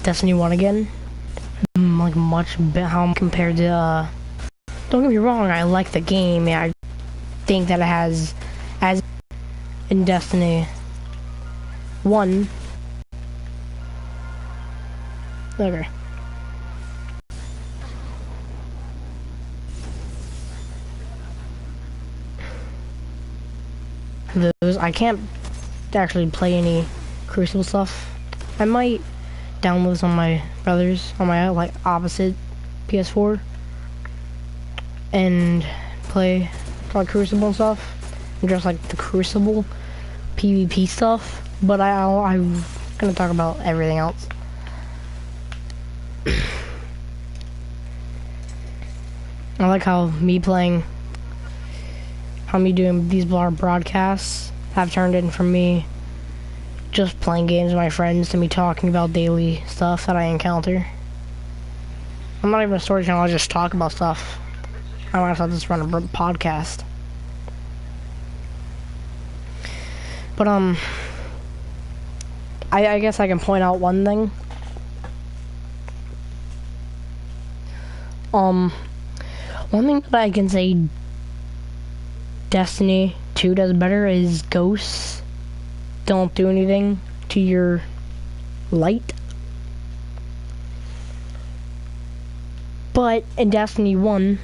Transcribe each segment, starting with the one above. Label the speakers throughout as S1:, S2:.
S1: Destiny 1 again. Like much how compared to don't get me wrong, I like the game. I think that it has as in Destiny 1. Okay. Those I can't actually play any Crucible stuff. I might download some of my brothers on my like opposite PS4 and play like Crucible and stuff, and just like the Crucible PvP stuff. But I'm gonna talk about everything else. I like how me doing these broadcasts have turned in from me just playing games with my friends to me talking about daily stuff that I encounter. I'm not even a story channel, I just talk about stuff. I might as well just run a podcast. But I guess I can point out one thing. One thing that I can say Destiny 2 does better is ghosts don't do anything to your light. But in Destiny 1,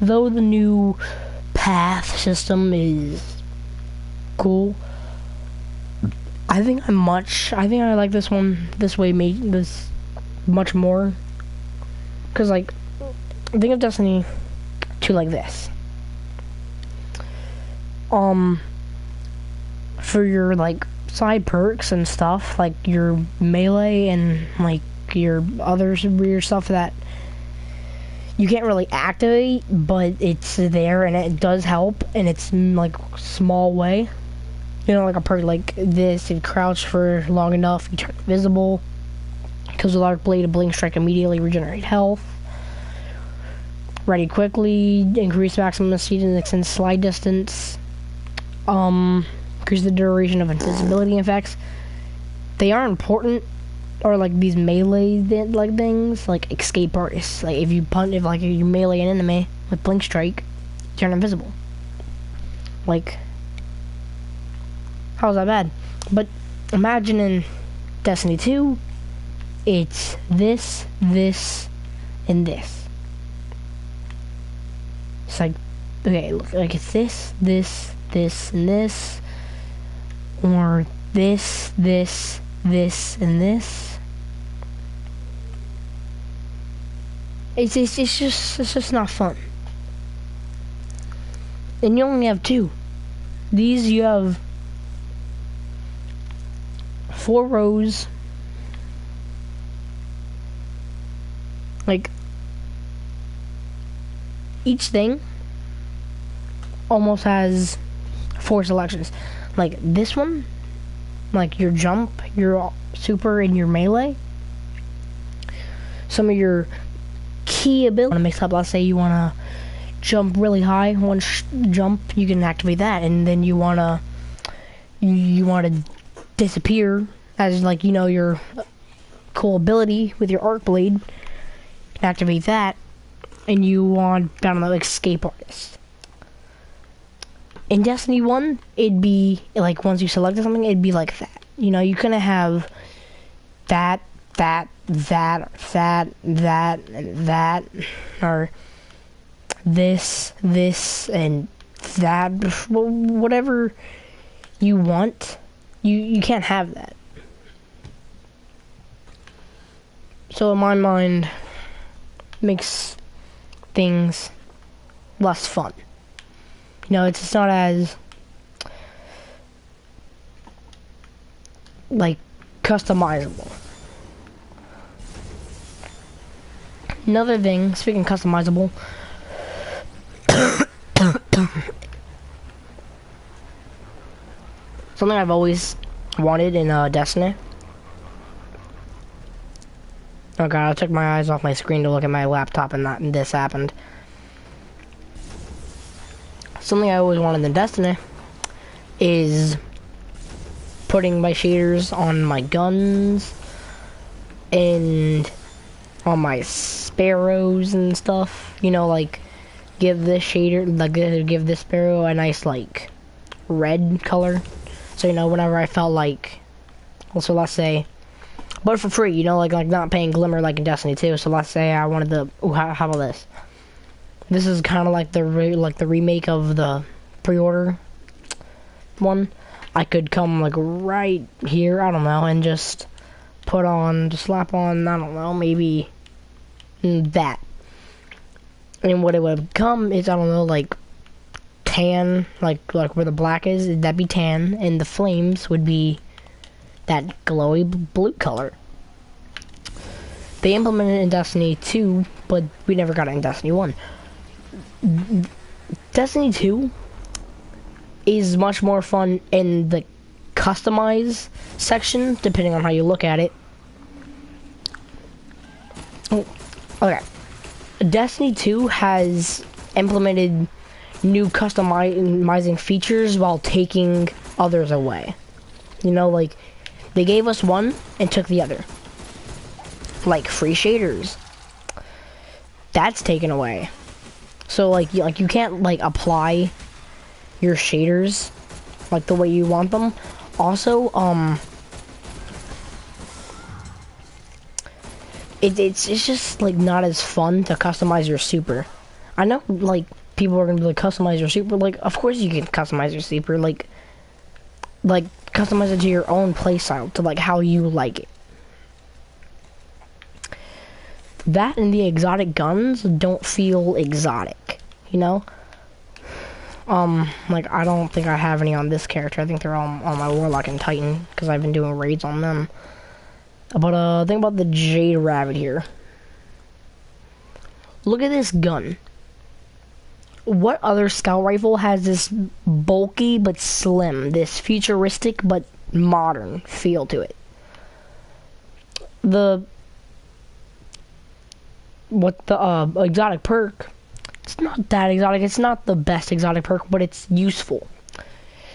S1: though the new path system is cool, I think I like this much more. Cause like, think of Destiny 2 like this. For your like side perks and stuff, like your melee and like your other weird stuff that you can't really activate, but it's there and it does help, and it's like small way. You know, like a perk like this, if you crouch for long enough, you turn invisible. Because a large blade of blink strike immediately regenerate health. Ready quickly, increase maximum speed and extend slide distance. Increase the duration of invisibility effects. They are important, or like these melee like things, like escape artists. Like if you melee an enemy with blink strike, you turn invisible. Like, how's that bad? But imagine in Destiny 2, it's this, and this. It's like, okay, look, like it's this, and this, or this, and this. It's just not fun. And you only have 2. These you have 4 rows. Like, each thing almost has 4 selections. Like this one, like your jump, your super, and your melee. Some of your key abilities. Want to mix up, let's say you want to jump really high, one jump, you can activate that, and then you want to disappear as, like, you know, your cool ability with your arc blade. Activate that, and you want, I don't know, like escape artist. In Destiny 1, it'd be like once you selected something, it'd be like that. You know, you couldn't have that, and that, or this, and that. Whatever you want, you can't have that. So in my mind, makes things less fun. You know, it's not as like customizable. Another thing, speaking customizable, something I've always wanted in Destiny. Oh god, I took my eyes off my screen to look at my laptop, and this happened. Something I always wanted in Destiny is putting my shaders on my guns, and on my sparrows and stuff, you know, like give this shader, like give this sparrow a nice like red color. So, you know, whenever I felt like, also let's say, but for free, you know, like not paying glimmer like in Destiny 2. So let's say I wanted the, ooh, how about this? This is kind of like the remake of the pre-order one. I could come like right here, I don't know, and just put on, just slap on, I don't know, maybe that. And what it would come is, I don't know, like tan, like where the black is, that'd be tan, and the flames would be that glowy blue color. They implemented it in Destiny 2, but we never got it in Destiny 1. Destiny 2 is much more fun in the customize section, depending on how you look at it. Oh, okay. Destiny 2 has implemented new customizing features while taking others away. You know, like, they gave us one and took the other. Like free shaders. That's taken away. So like you can't like apply your shaders like the way you want them. Also, it's just like not as fun to customize your super. I know like people are gonna be like, customize your super. Like, of course you can customize your super. Like customize it to your own playstyle, to like how you like it. That and the exotic guns don't feel exotic, you know? Like, I don't think I have any on this character. I think they're all on my Warlock and Titan, because I've been doing raids on them. But, think about the Jade Rabbit here. Look at this gun. What other scout rifle has this bulky but slim, this futuristic but modern feel to it? The exotic perk, it's not that exotic. It's not the best exotic perk, but it's useful.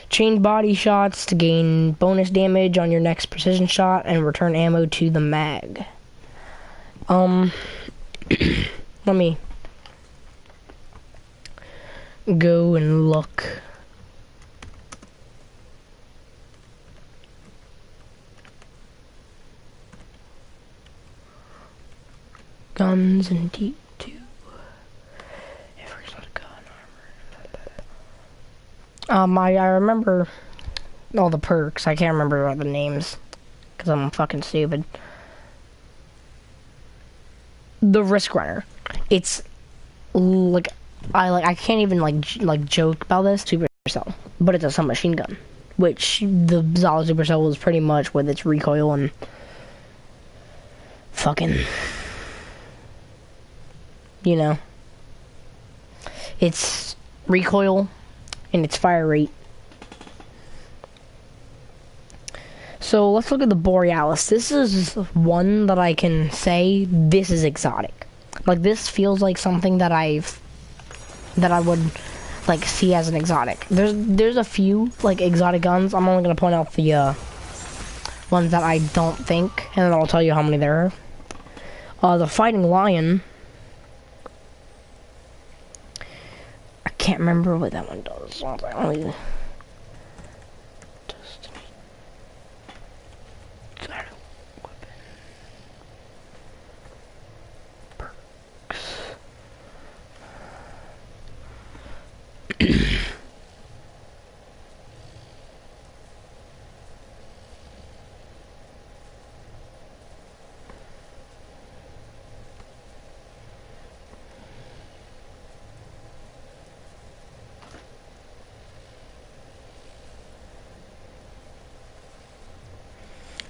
S1: Chain body shots to gain bonus damage on your next precision shot and return ammo to the mag. Let me go and look. Guns and D2. Every sort of gun armor. I remember all the perks. I can't remember all the names because I'm fucking stupid. The Risk Runner. It's like I can't even like joke about this. Supercell, but it's a submachine gun, which the Zala Supercell was pretty much with its recoil and fucking. You know, its recoil and its fire rate. So let's look at the Borealis. This is one that I can say this is exotic. Like, this feels like something that I would like see as an exotic. There's a few like exotic guns. I'm only gonna point out the ones that I don't think, and then I'll tell you how many there are. The Fighting Lion. I can't remember what that one does. Only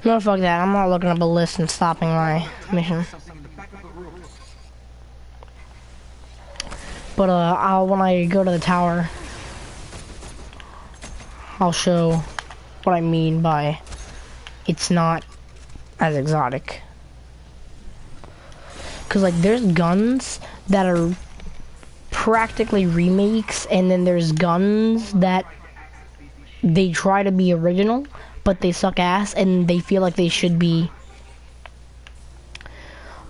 S1: no, fuck that. I'm not looking up a list and stopping my mission. But, when I go to the tower, I'll show what I mean by it's not as exotic. Cause, like, there's guns that are practically remakes, and then there's guns that they try to be original, but they suck ass, and they feel like they should be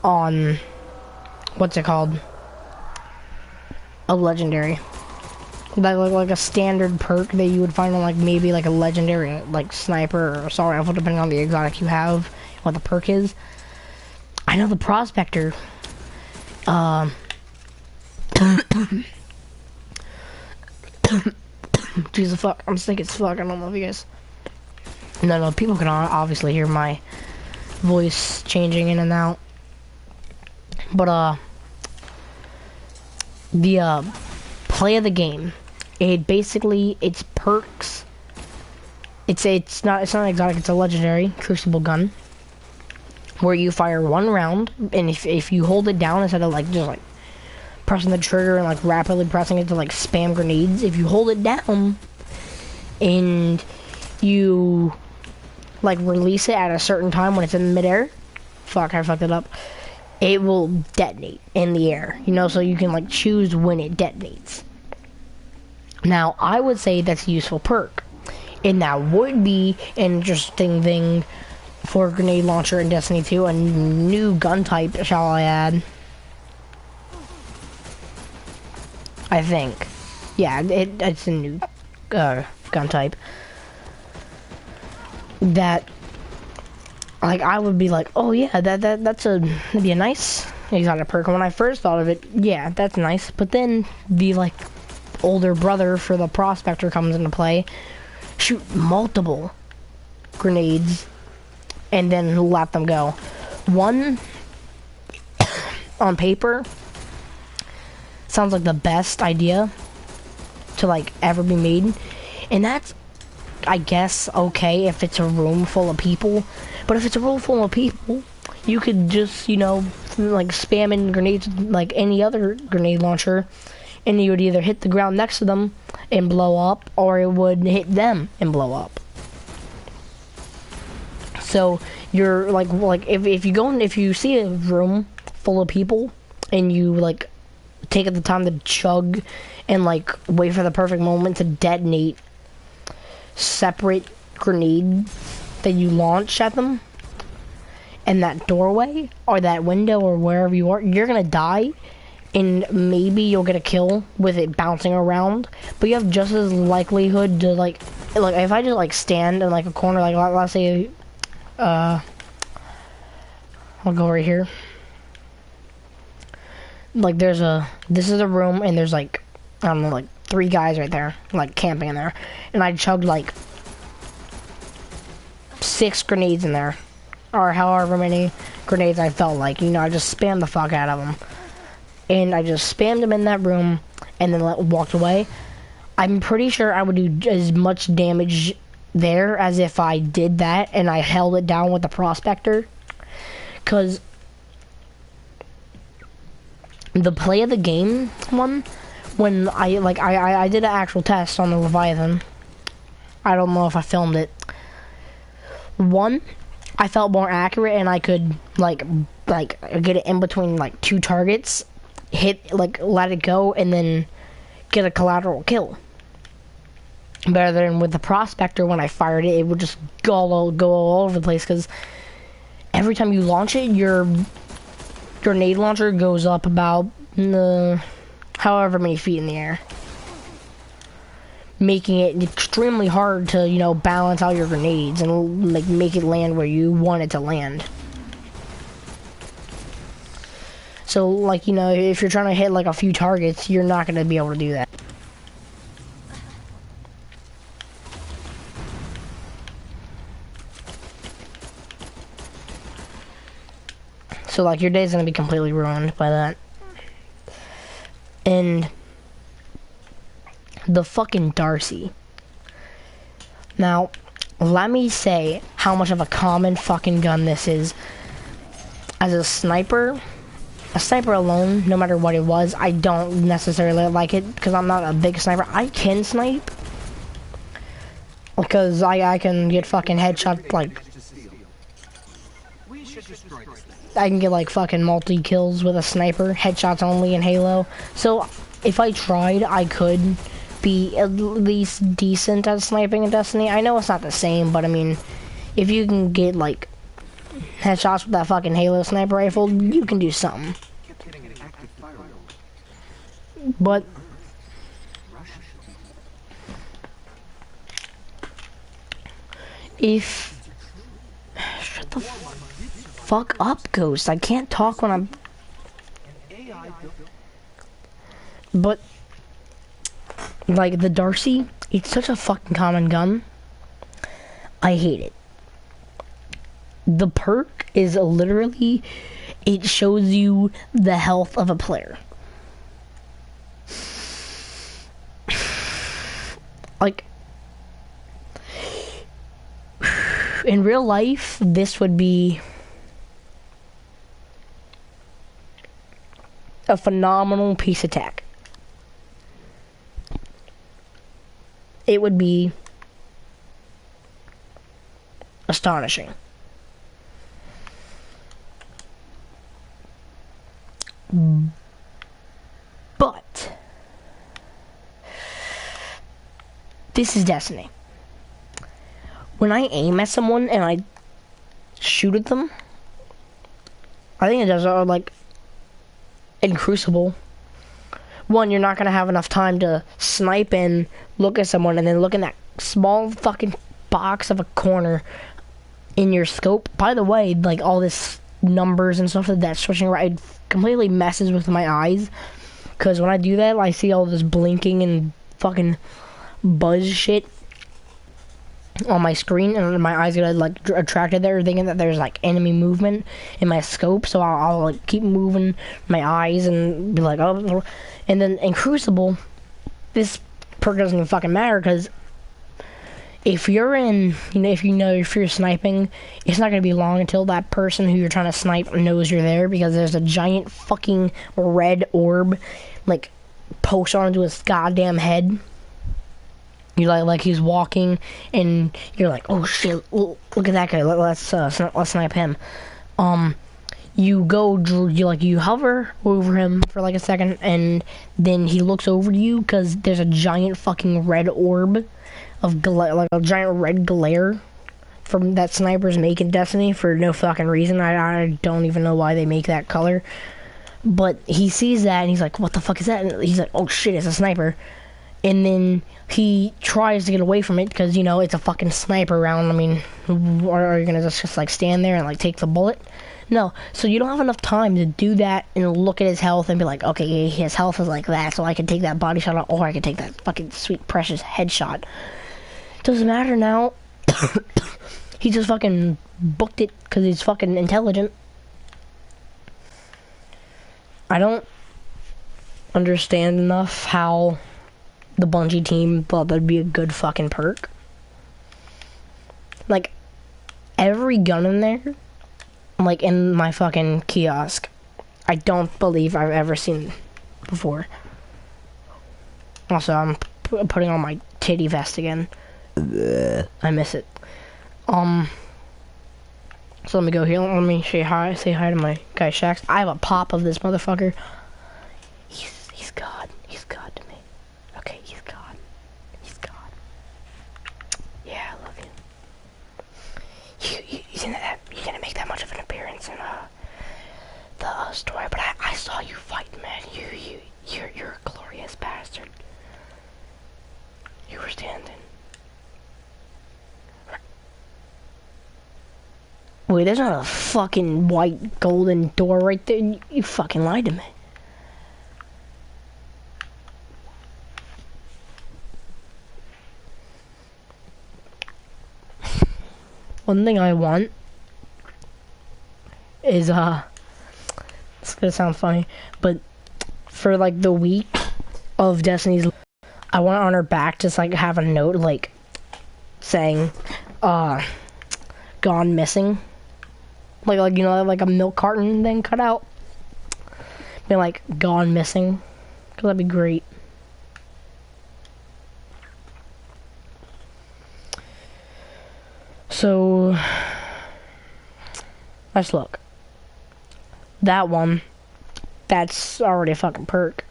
S1: on, what's it called? A legendary. Like a standard perk that you would find on like maybe like a legendary like sniper or assault rifle, depending on the exotic you have, what the perk is. I know the prospector. Jesus fuck, I'm sick as fuck. I don't know if you guys. No, people can obviously hear my voice changing in and out. But the play of the game. It basically, it's perks. It's not exotic. It's a legendary crucible gun, where you fire one round, and if you hold it down instead of like just like pressing the trigger and like rapidly pressing it to like spam grenades, if you hold it down and you like release it at a certain time when it's in midair, fuck, I fucked it up. It will detonate in the air, you know, so you can like choose when it detonates. Now, I would say that's a useful perk, and that would be an interesting thing for a grenade launcher in Destiny 2, a new gun type, shall I add. I think. Yeah, it's a new gun type. That, like, I would be like, oh yeah, that'd be a nice exotic perk. And when I first thought of it, yeah, that's nice. But then the, like, older brother for the prospector comes into play, shoot multiple grenades, and then let them go. One, on paper, sounds like the best idea to like ever be made, and that's, I guess, okay if it's a room full of people. But if it's a room full of people, you could just, you know, like spam in grenades like any other grenade launcher, and you would either hit the ground next to them and blow up, or it would hit them and blow up. So you're like if you go in, if you see a room full of people and you like take the time to chug and like wait for the perfect moment to detonate separate grenade that you launch at them, and that doorway or that window or wherever you are, you're gonna die. And maybe you'll get a kill with it bouncing around, but you have just as likelihood to like if I just like stand in like a corner, like let's say, I'll go right here. Like this is a room, and there's like, I don't know, like 3 guys right there, like camping in there, and I chugged like 6 grenades in there, or however many grenades I felt like, you know, I just spammed the fuck out of them. And I just spammed them in that room and then walked away. I'm pretty sure I would do as much damage there as if I did that and I held it down with the prospector. Because the play of the game one, when I did an actual test on the Leviathan. I don't know if I filmed it. One, I felt more accurate and I could like get it in between like 2 targets, hit, like, let it go, and then get a collateral kill. Better than with the prospector, when I fired it, it would just go all over the place, because every time you launch it, your grenade launcher goes up about however many feet in the air, making it extremely hard to, you know, balance out your grenades and like make it land where you want it to land. So, like, you know, if you're trying to hit, like, a few targets, you're not going to be able to do that. So, like, your day's going to be completely ruined by that. And the fucking Darcy. Now, let me say how much of a common fucking gun this is. As a sniper alone, no matter what it was, I don't necessarily like it because I'm not a big sniper. I can snipe because I can get fucking headshots, like I can get like fucking multi-kills with a sniper, headshots only in Halo. So if I tried, I could be at least decent at sniping in Destiny. I know it's not the same, but I mean, if you can get like headshots with that fucking Halo sniper rifle, you can do something. But if shut the fuck up, Ghost. I can't talk when I'm. But like the Darcy, it's such a fucking common gun. I hate it. The perk is literally, it shows you the health of a player. Like, in real life, this would be a phenomenal piece of tech. It would be astonishing. But this is Destiny. When I aim at someone and I shoot at them, I think it does like in Crucible. One, you're not gonna have enough time to snipe and look at someone and then look in that small fucking box of a corner in your scope. By the way, like all this numbers and stuff like that switching right completely messes with my eyes, because when I do that I see all this blinking and fucking buzz shit on my screen, and my eyes get like attracted there thinking that there's like enemy movement in my scope, so I'll like keep moving my eyes and be like, oh. And then in Crucible, this perk doesn't even fucking matter, because if you're in, if you're sniping, it's not going to be long until that person who you're trying to snipe knows you're there, because there's a giant fucking red orb, like, posted onto his goddamn head. You like he's walking, and you're like, oh shit, look at that guy, let's snipe him. You hover over him for like a second, and then he looks over to you, because there's a giant fucking red orb of like a giant red glare from that snipers make in Destiny for no fucking reason. I don't even know why they make that color, but he sees that and he's like, what the fuck is that? And he's like, oh shit, it's a sniper. And then he tries to get away from it, because it's a fucking sniper round. I mean, are you gonna just like stand there and like take the bullet? No. So you don't have enough time to do that and look at his health and be like, okay, his health is like that, so I can take that body shot, or I can take that fucking sweet precious headshot. Doesn't matter now. He just fucking booked it because he's fucking intelligent. I don't understand enough how the Bungie team thought that'd be a good fucking perk. Like, every gun in there, like in my fucking kiosk, I don't believe I've ever seen before. Also, I'm putting on my titty vest again. I miss it. So let me go here. Let me say hi to my guy Shax. I have a pop of this motherfucker. He's God. He's God to me. Okay, he's God. He's God. Yeah, I love you. You didn't make that much of an appearance in the story, but I saw you fight, man. You're a glorious bastard. You were standing. Wait, there's not a fucking white golden door right there. You fucking lied to me. One thing I want is, it's gonna sound funny, but for like the week of Destiny's, I want on her back just like have a note like saying, gone missing. Like like a milk carton thing cut out. Be like, gone missing. Cause that'd be great. So, let's look. That one, that's already a fucking perk.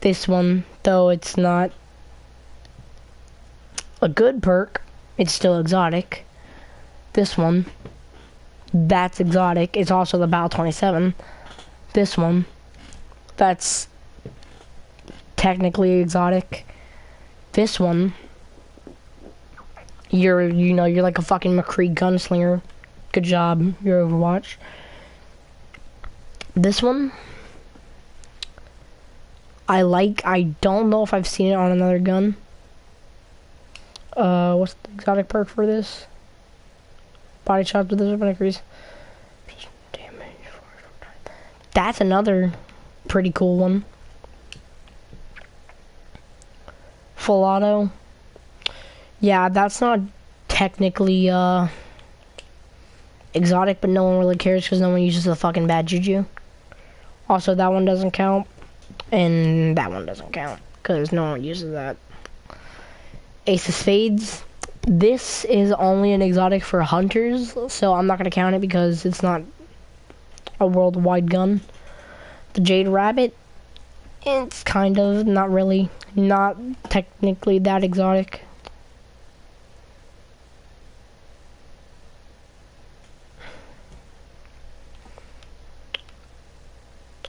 S1: This one, though it's not a good perk, it's still exotic. This one, That's exotic. It's also the Battle 27. This one, that's technically exotic. This one, you're like a fucking McCree gunslinger. Good job, your Overwatch. This one, I don't know if I've seen it on another gun. What's the exotic perk for this? Body shots with this weapon increase damage. That's another pretty cool one. Full auto. Yeah, that's not technically exotic, but no one really cares because no one uses the fucking bad juju. Also, that one doesn't count, and that one doesn't count because no one uses that. Ace of Spades. This is only an exotic for hunters, so I'm not going to count it because it's not a worldwide gun. The Jade Rabbit, it's kind of, not really, not technically that exotic.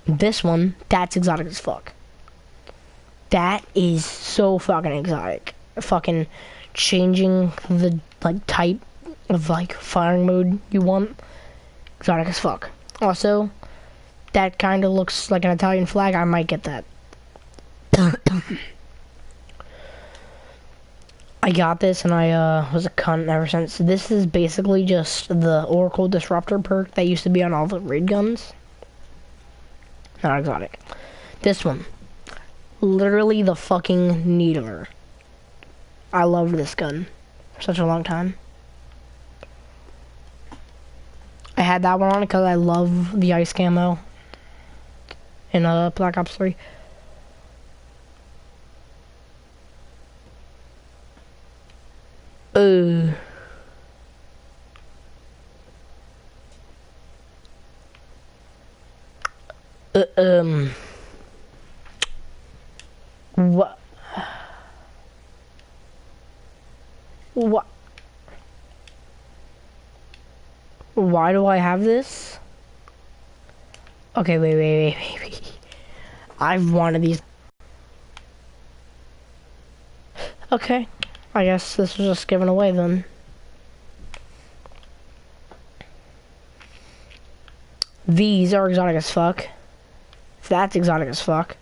S1: This one, that's exotic as fuck. That is so fucking exotic. Fucking changing the like type of like firing mode you want. Exotic as fuck. Also, that kind of looks like an Italian flag. I might get that. I got this and I was a cunt ever since. This is basically just the Oracle Disruptor perk that used to be on all the raid guns. Not exotic. This one. Literally the fucking Needler. I loved this gun for such a long time. I had that one on because I love the ice camo in Black Ops 3. What? What? Why do I have this? Okay, wait. I've wanted these. Okay, I guess this was just given away then. These are exotic as fuck. That's exotic as fuck.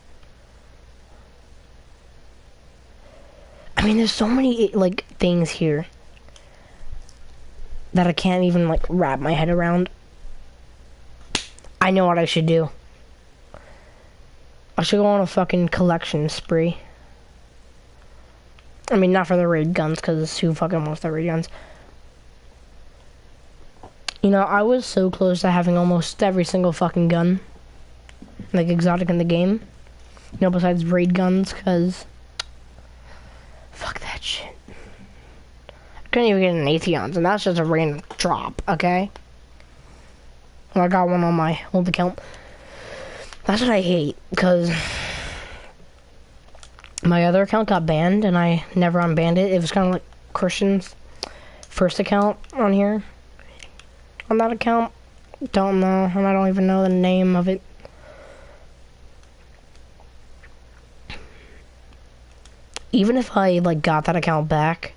S1: I mean, there's so many, like, things here that I can't even, like, wrap my head around. I know what I should do. I should go on a fucking collection spree. I mean, not for the raid guns, because who fucking wants the raid guns? You know, I was so close to having almost every single fucking gun, like, exotic in the game. You know, besides raid guns, because fuck that shit. I couldn't even get an Atheons, and that's just a random drop, okay? Well, I got one on my old account. That's what I hate, because my other account got banned, and I never unbanned it. It was kind of like Christian's first account on here. On that account, don't know, and I don't even know the name of it. Even if I, like, got that account back,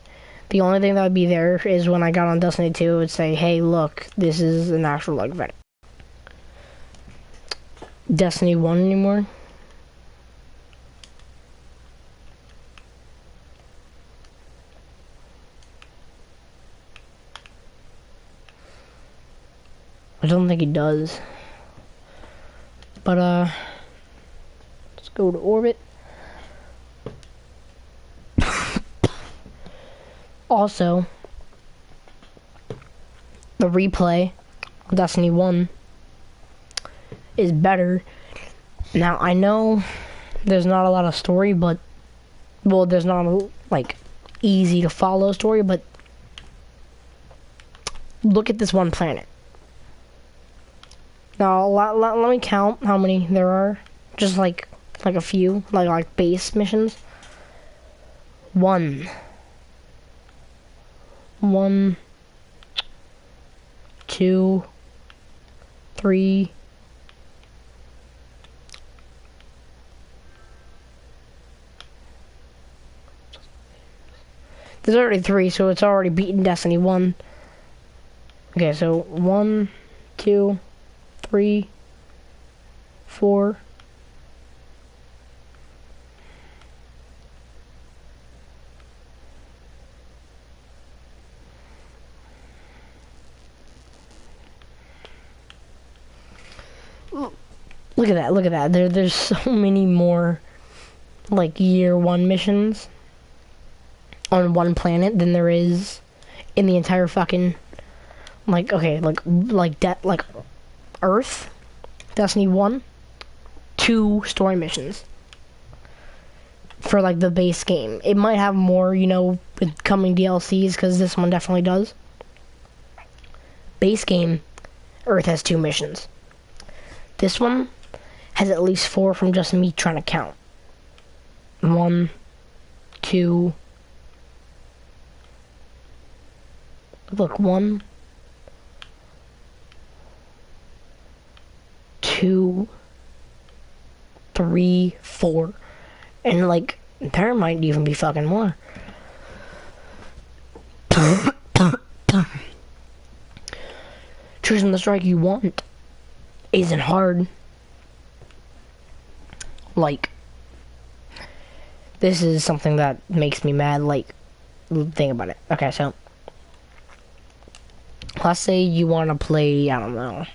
S1: the only thing that would be there is when I got on Destiny 2, it would say, hey, look, this is an actual, like, vet. Destiny 1 anymore? I don't think he does. But, let's go to orbit. Also, the replay of Destiny 1 is better. Now, I know there's not a lot of story, but, well, there's not a, like, easy to follow story, but look at this one planet. Now, let me count how many there are. Just like a few, like base missions. 1, 2, 3. There's already 3, so it's already beaten Destiny 1. Okay, so 1, 2, 3, 4. Look at that, look at that. There's so many more, like, year 1 missions on one planet than there is in the entire fucking, like, okay, like Earth, Destiny 1, 2 story missions for, like, the base game. It might have more, you know, with coming DLCs, because this one definitely does. Base game, Earth has 2 missions. This one has at least 4 from just me trying to count. 1, 2. Look, 1, 2, 3, 4. And, like, there might even be fucking more. Choosing the strike you want isn't hard. Like, this is something that makes me mad. Like, think about it. Okay, so let's say you want to play, I don't know,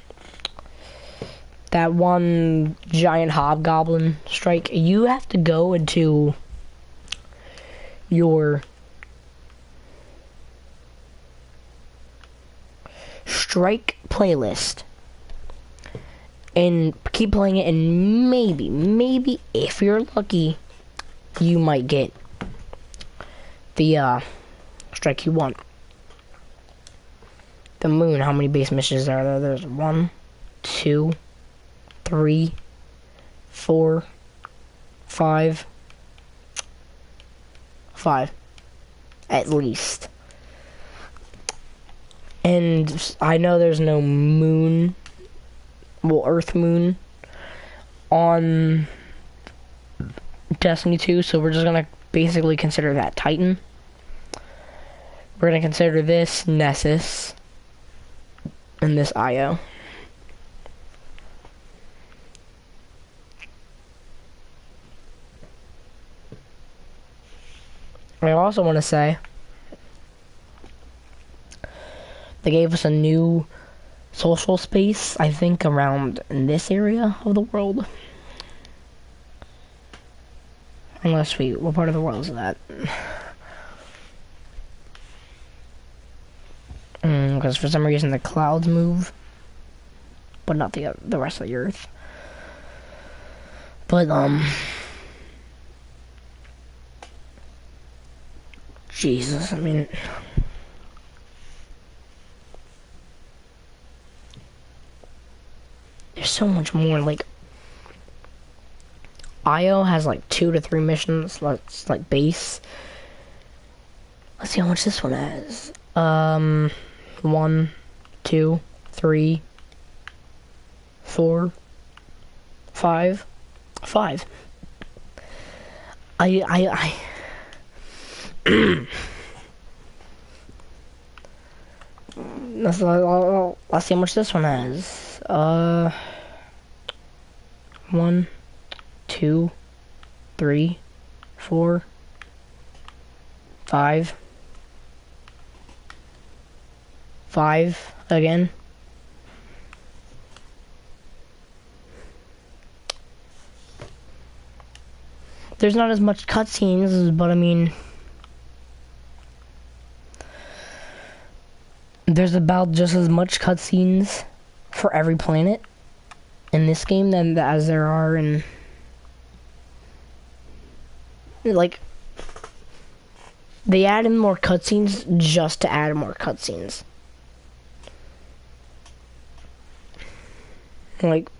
S1: that one giant hobgoblin strike. You have to go into your strike playlist and keep playing it, and maybe if you're lucky, you might get the strike you want. The moon, how many base missions are there? There's 1, 2, 3, 4, 5. 5. At least. And I know there's no moon, well, Earth moon on Destiny 2, so we're just gonna basically consider that Titan. We're gonna consider this Nessus and this Io. I also want to say they gave us a new social space, I think, around in this area of the world. Unless what part of the world is that? Because for some reason the clouds move, but not the rest of the Earth. But Jesus, I mean, there's so much more. Like, Io has like 2 to 3 missions. Let's like base. Let's see how much this one has. 1, 2, 3, 4, 5. 5. Let's see how much this one has. 1, 2, 3, 4, 5. 5 again. There's not as much cutscenes, but I mean, there's about just as much cutscenes for every planet in this game as there are in, like, they add in more cutscenes just to add more cutscenes. Like,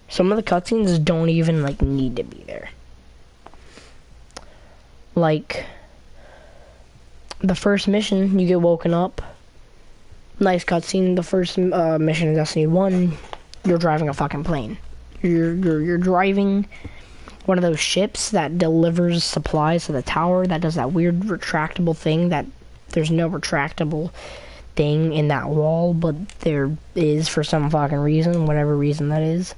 S1: some of the cutscenes don't even, like, need to be there. Like, the first mission, you get woken up. Nice cutscene. The first mission in Destiny 1, you're driving a fucking plane. You're driving one of those ships that delivers supplies to the tower, that does that weird retractable thing that there's no retractable thing in that wall, but there is for some fucking reason, whatever reason that is.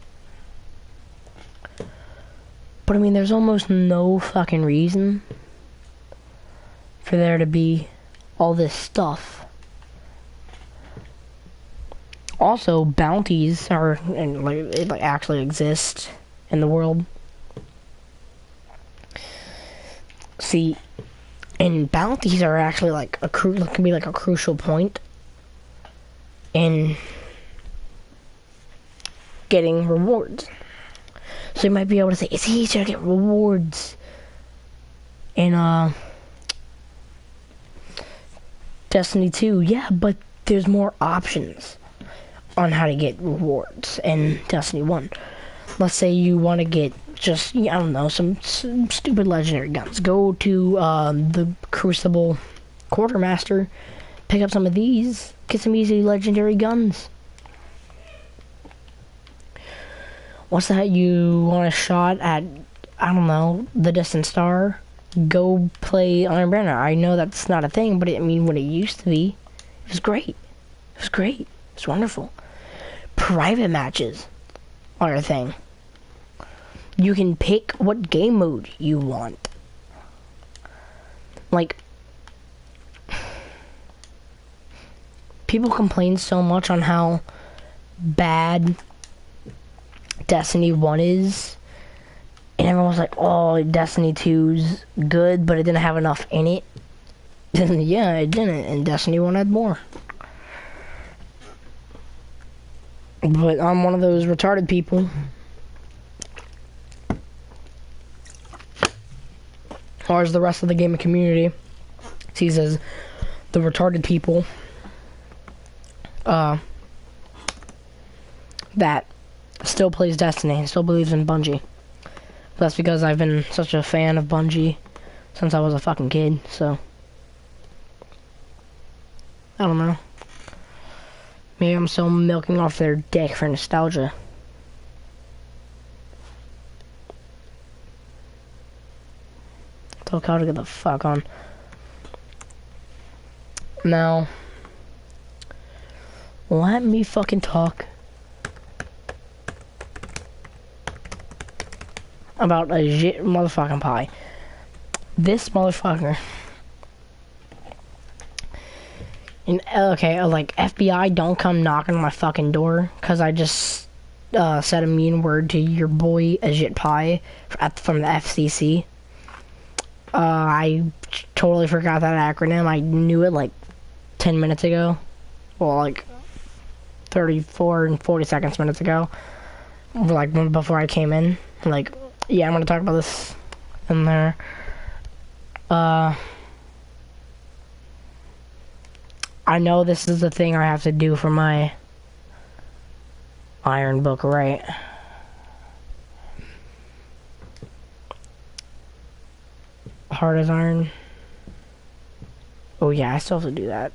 S1: But I mean, there's almost no fucking reason for there to be all this stuff. Also, bounties are, and like actually exist in the world. See, and bounties are actually like can be like a crucial point in getting rewards. So you might be able to say, it's easier to get rewards in Destiny 2. Yeah, but there's more options on how to get rewards in Destiny 1. Let's say you want to get just, I don't know, some stupid legendary guns. Go to the Crucible Quartermaster, pick up some of these, get some easy legendary guns. What's that? You want a shot at, I don't know, the Distant Star? Go play Iron Banner. I know that's not a thing, but I mean, when it used to be, it was great. It was great. It was wonderful. Private matches are a thing. You can pick what game mode you want. Like, people complain so much on how bad Destiny 1 is, and everyone's like, oh, Destiny 2's good, but it didn't have enough in it. Yeah, it didn't, and Destiny 1 had more. But I'm one of those retarded people. Or as the rest of the gaming community sees as the retarded people that still plays Destiny and still believes in Bungie. That's because I've been such a fan of Bungie since I was a fucking kid, so I don't know. Maybe I'm still milking off their dick for nostalgia. Tell Kyle to get the fuck on. Now, let me fucking talk about ajit motherfucking pie. This motherfucker. And, okay, like, FBI, don't come knocking on my fucking door, because I just said a mean word to your boy Ajit Pie from the F.C.C. I totally forgot that acronym. I knew it like 10 minutes ago. Well, like 34 and 40 seconds minutes ago. Like before I came in. Like, yeah, I'm gonna talk about this in there. I know this is the thing I have to do for my iron book, right? Hard as iron. Oh yeah, I still have to do that.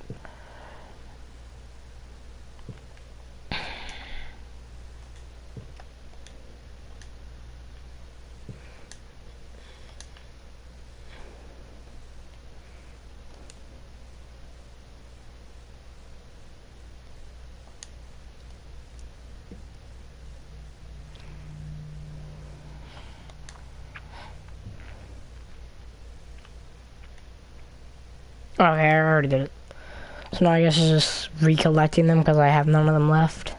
S1: Okay, I already did it. So now I guess it's just recollecting them because I have none of them left.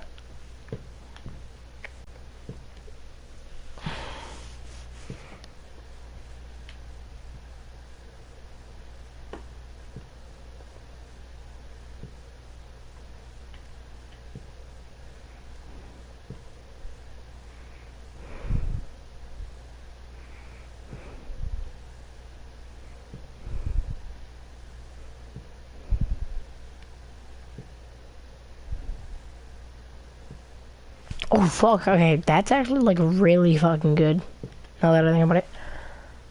S1: Oh fuck, okay, that's actually like really fucking good. Now that I think about it.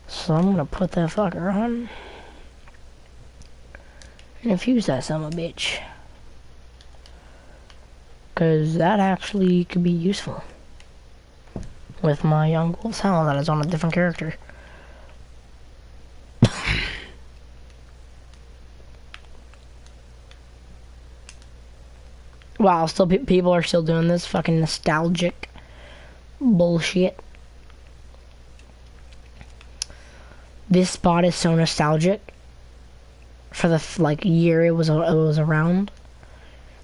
S1: So I'm gonna put that fucker on. And infuse that son of a bitch. because that actually could be useful with my young wolf's howl that is on a different character. Wow, still people are still doing this fucking nostalgic bullshit. This spot is so nostalgic for the like year it was around.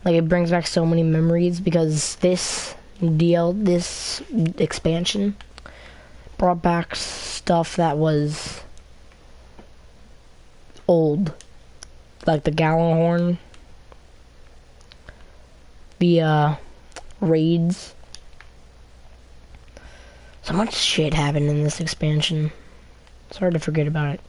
S1: Like it brings back so many memories because this expansion brought back stuff that was old, like the Gallon Horn, the raids. So much shit happened in this expansion. It's hard to forget about it.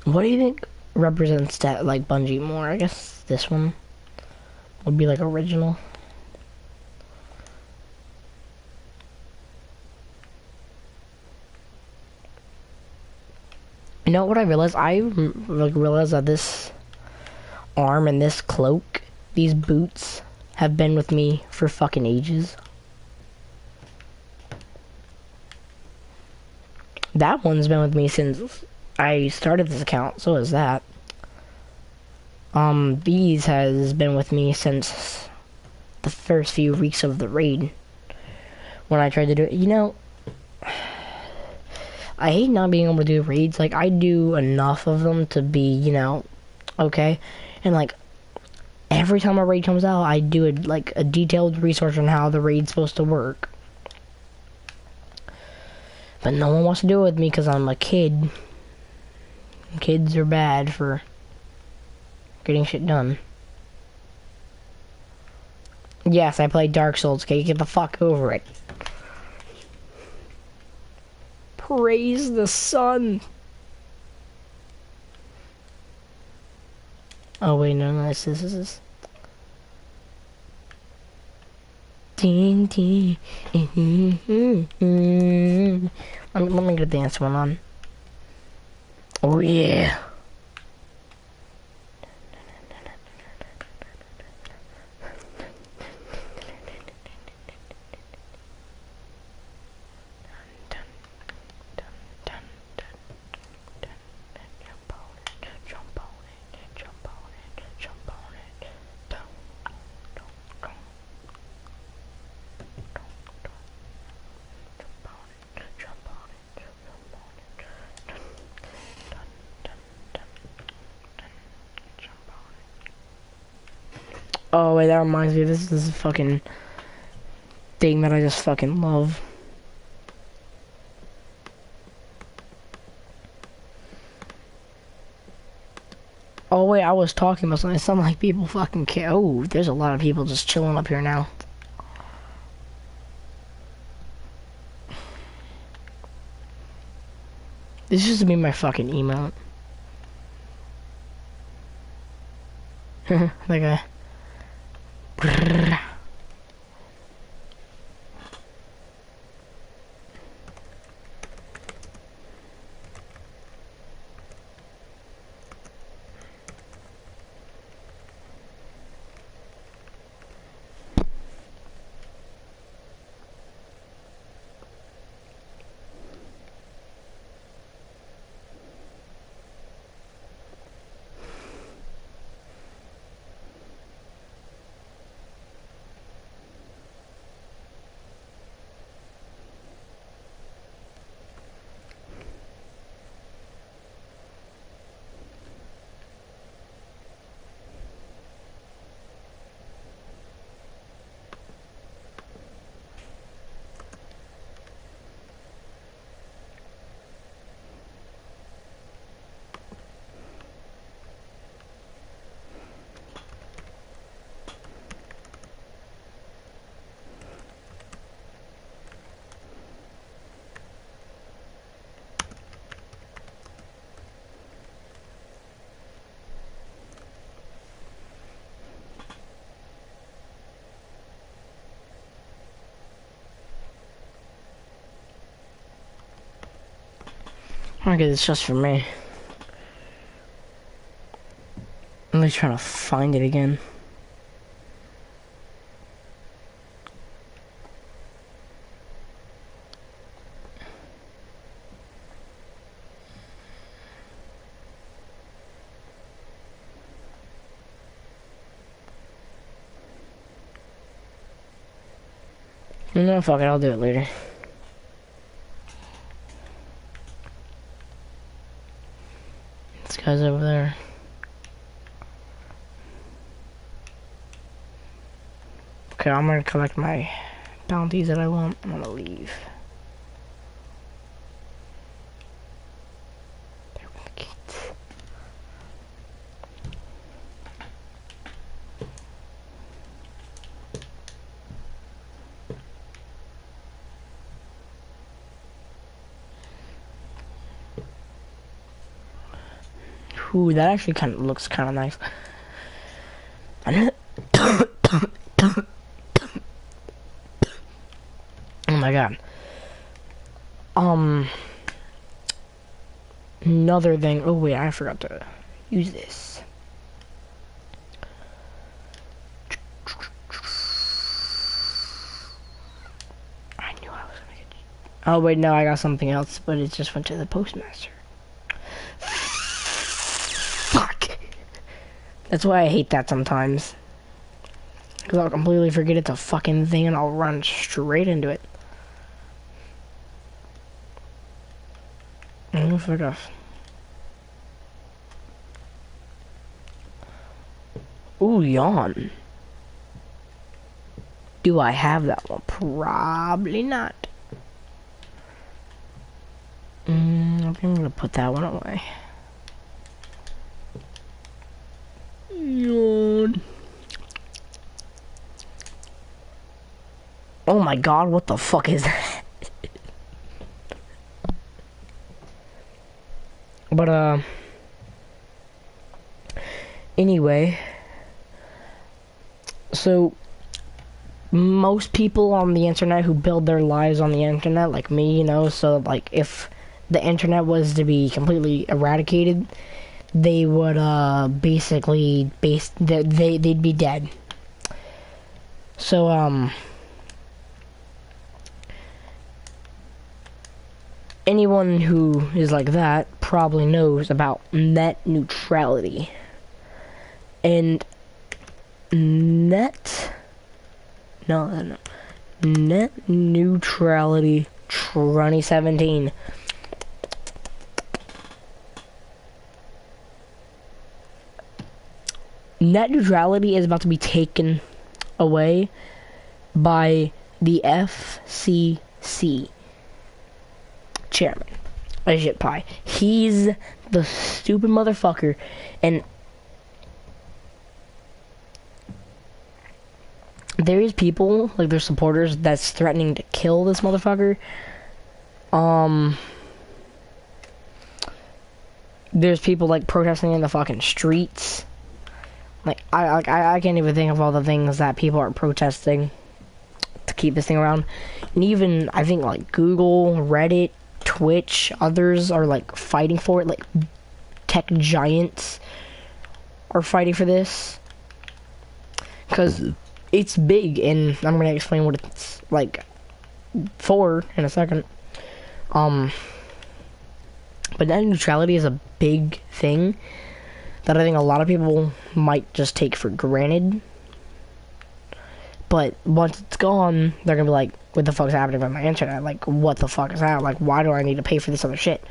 S1: What do you think represents that, like, Bungie more? I guess this one would be, like, original. You know what I realized? I like realized that this arm and this cloak, these boots, have been with me for fucking ages. That one's been with me since I started this account, so is that. These has been with me since the first few weeks of the raid. When I tried to do it, you know, I hate not being able to do raids. Like, I do enough of them to be, you know, okay. And, like, every time a raid comes out, I do a detailed research on how the raid's supposed to work. But no one wants to do it with me because I'm a kid. Kids are bad for getting shit done. Yes, I played Dark Souls, okay? Get the fuck over it. Praise the sun. Oh wait, no, this is. Ding, ding. Let me get a dance one on. Oh yeah. Oh wait, that reminds me, this is a fucking thing that I just fucking love. Oh wait, I was talking about something. It sounded like people fucking care. Oh, there's a lot of people just chilling up here now. This used to be my fucking emote. Like a... I guess it's just for me. I'm just trying to find it again. No, fuck it, I'll do it later. This guy's over there. Okay, I'm gonna collect my bounties that I want. I'm gonna leave. There we go. Ooh, that actually kind of looks kind of nice. Oh my god. Another thing. Oh wait, I forgot to use this. I knew I was gonna get. Oh wait, no, I got something else, but it just went to the postmaster. Fuck. That's why I hate that sometimes. Because I'll completely forget it's a fucking thing and I'll run straight into it. Oh, fuck off. Ooh, yawn. Do I have that one? Probably not. I think I'm gonna put that one away. Yawn. Oh my god, what the fuck is that? But, anyway. So, most people on the internet who build their lives on the internet, like me, you know, so, like, if the internet was to be completely eradicated, they would, basically, they'd be dead. So, anyone who is like that probably knows about net neutrality. And net neutrality 2017. Net neutrality is about to be taken away by the F.C.C. chairman, ajit. He's the stupid motherfucker, and there is people, like their supporters, that's threatening to kill this motherfucker. There's people like protesting in the fucking streets. Like I can't even think of all the things that people are protesting to keep this thing around. And even I think like Google, Reddit, Twitch, others are like fighting for it. Like tech giants are fighting for this because it's big, and I'm gonna explain what it's like for in a second. But net neutrality is a big thing that I think a lot of people might just take for granted. But once it's gone, they're gonna be like, what the fuck's happening with my internet? Like, what the fuck is that? Like, why do I need to pay for this other shit?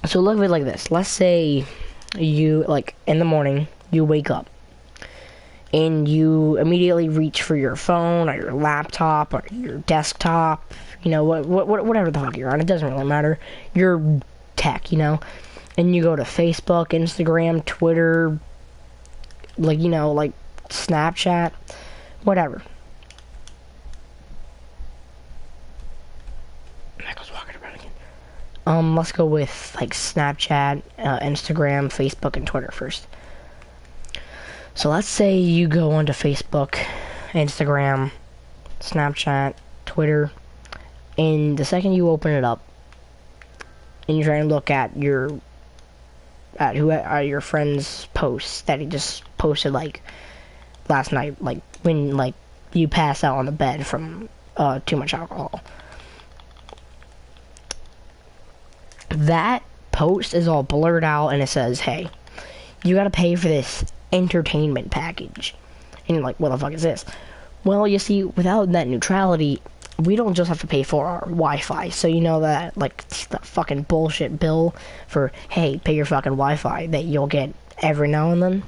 S1: So look at it like this. Let's say you, like, in the morning, you wake up and you immediately reach for your phone or your laptop or your desktop, you know, whatever the fuck you're on. It doesn't really matter. You're tech, you know, and you go to Facebook, Instagram, Twitter, like, you know, like Snapchat, whatever. Michael's walking around again. Let's go with like Snapchat, Instagram, Facebook, and Twitter first. So let's say you go onto Facebook, Instagram, Snapchat, Twitter, And the second you open it up, and you try and look at your friend's posts that he just posted like last night, like when like you pass out on the bed from too much alcohol. That post is all blurred out and it says, hey, you gotta pay for this entertainment package. And you're like, what the fuck is this? Well, you see, without net neutrality, we don't just have to pay for our Wi-Fi. So you know that, like, that fucking bullshit bill for, hey, pay your fucking Wi-Fi that you'll get every now and then?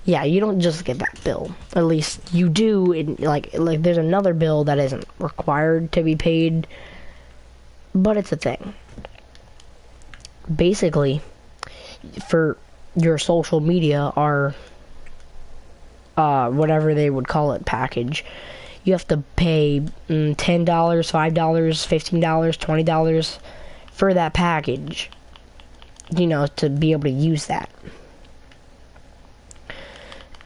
S1: Yeah, you don't just get that bill. At least you do. Like there's another bill that isn't required to be paid, but it's a thing. Basically, for your social media or whatever they would call it package, you have to pay $10, $5, $15, $20 for that package, you know, to be able to use that.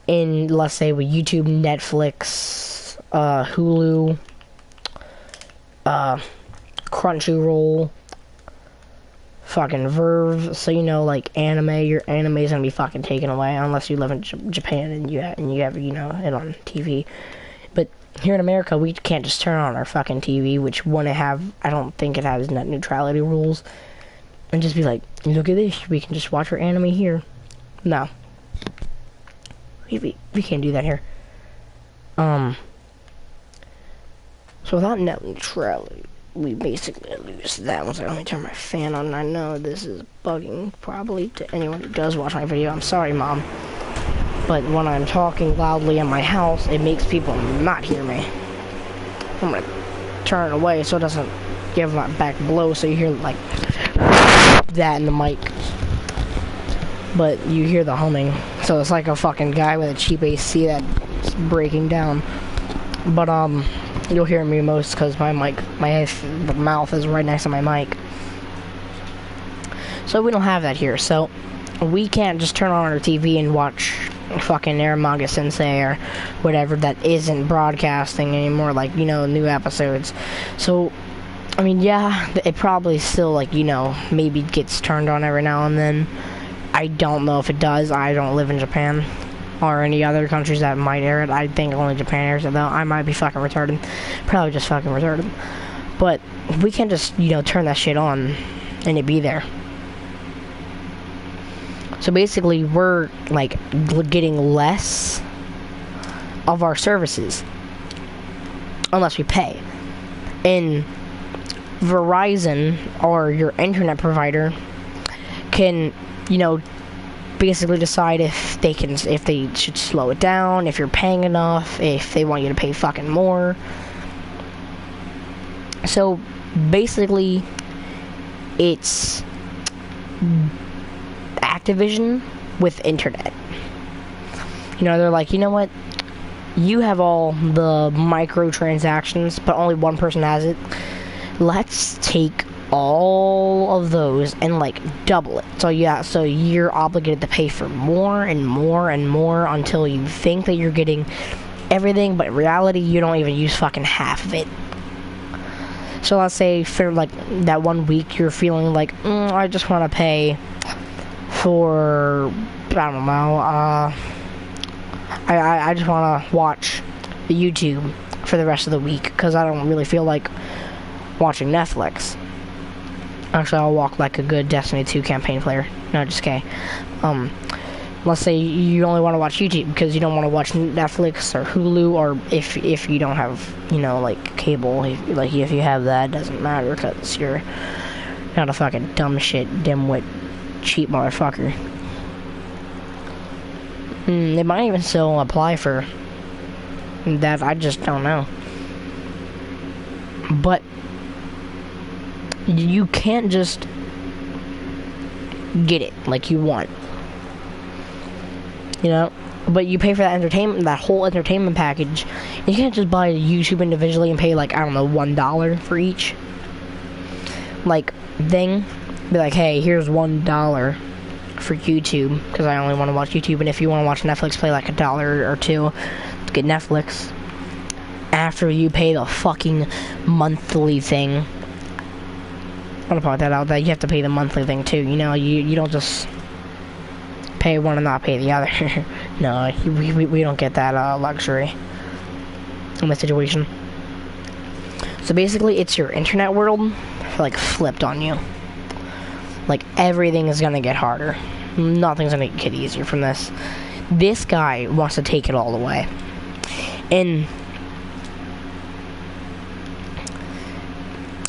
S1: In, let's say, with YouTube, Netflix, Hulu, Crunchyroll, fucking Verve, so you know, like anime, your anime is gonna be fucking taken away unless you live in Japan and you have you know it on TV. But here in America, we can't just turn on our fucking TV, which wouldn't have, I don't think it has net neutrality rules, and just be like, look at this, we can just watch our anime here. No. We can't do that here. So without net neutrality, we basically lose that one. So let me turn my fan on. I know this is bugging probably to anyone who does watch my video. I'm sorry, Mom. But when I'm talking loudly in my house, it makes people not hear me. I'm gonna turn it away so it doesn't give my back blow, so you hear like that in the mic. But you hear the humming, so it's like a fucking guy with a cheap AC that's breaking down. But you'll hear me most because my mouth is right next to my mic. So we don't have that here, so we can't just turn on our TV and watch fucking Eramaga Sensei or whatever that isn't broadcasting anymore, like, you know, new episodes. So, I mean, yeah, it probably still, like, you know, maybe gets turned on every now and then. I don't know if it does. I don't live in Japan or any other countries that might air it. I think only Japan airs it, though. I might be fucking retarded. Probably just fucking retarded. But we can't just, you know, turn that shit on and it be there. So basically, we're, like, getting less of our services unless we pay. And Verizon or your internet provider can, you know, basically decide if they should slow it down, if you're paying enough, if they want you to pay fucking more. So basically, it's Activision with internet. You know, they're like, you know what? You have all the microtransactions, but only one person has it. Let's take all of those and like double it. So yeah, so you're obligated to pay for more and more and more until you think that you're getting everything, but in reality you don't even use fucking half of it. So let's say for like that 1 week you're feeling like, I just want to pay for, I don't know, I just want to watch YouTube for the rest of the week because I don't really feel like watching Netflix. Actually, I'll walk like a good Destiny 2 campaign player. No, just kidding. Let's say you only want to watch YouTube because you don't want to watch Netflix or Hulu, or if you don't have, you know, like cable. If you have that, it doesn't matter because you're not a fucking dumb shit, dimwit, cheap motherfucker. They might even still apply for that. I just don't know. But you can't just get it like you want, you know. But you pay for that whole entertainment package. You can't just buy YouTube individually and pay like, I don't know, $1 for each like thing. Be like, hey, here's $1 for YouTube because I only want to watch YouTube, and if you want to watch Netflix, pay like $1 or $2 to get Netflix. after you pay the fucking monthly thing. I want to point that out, that you have to pay the monthly thing too. You know, you don't just pay one and not pay the other. No, we don't get that luxury in this situation. So basically, it's your internet world, like, flipped on you. Like, everything is gonna get harder. Nothing's gonna get easier from this. This guy wants to take it all away. And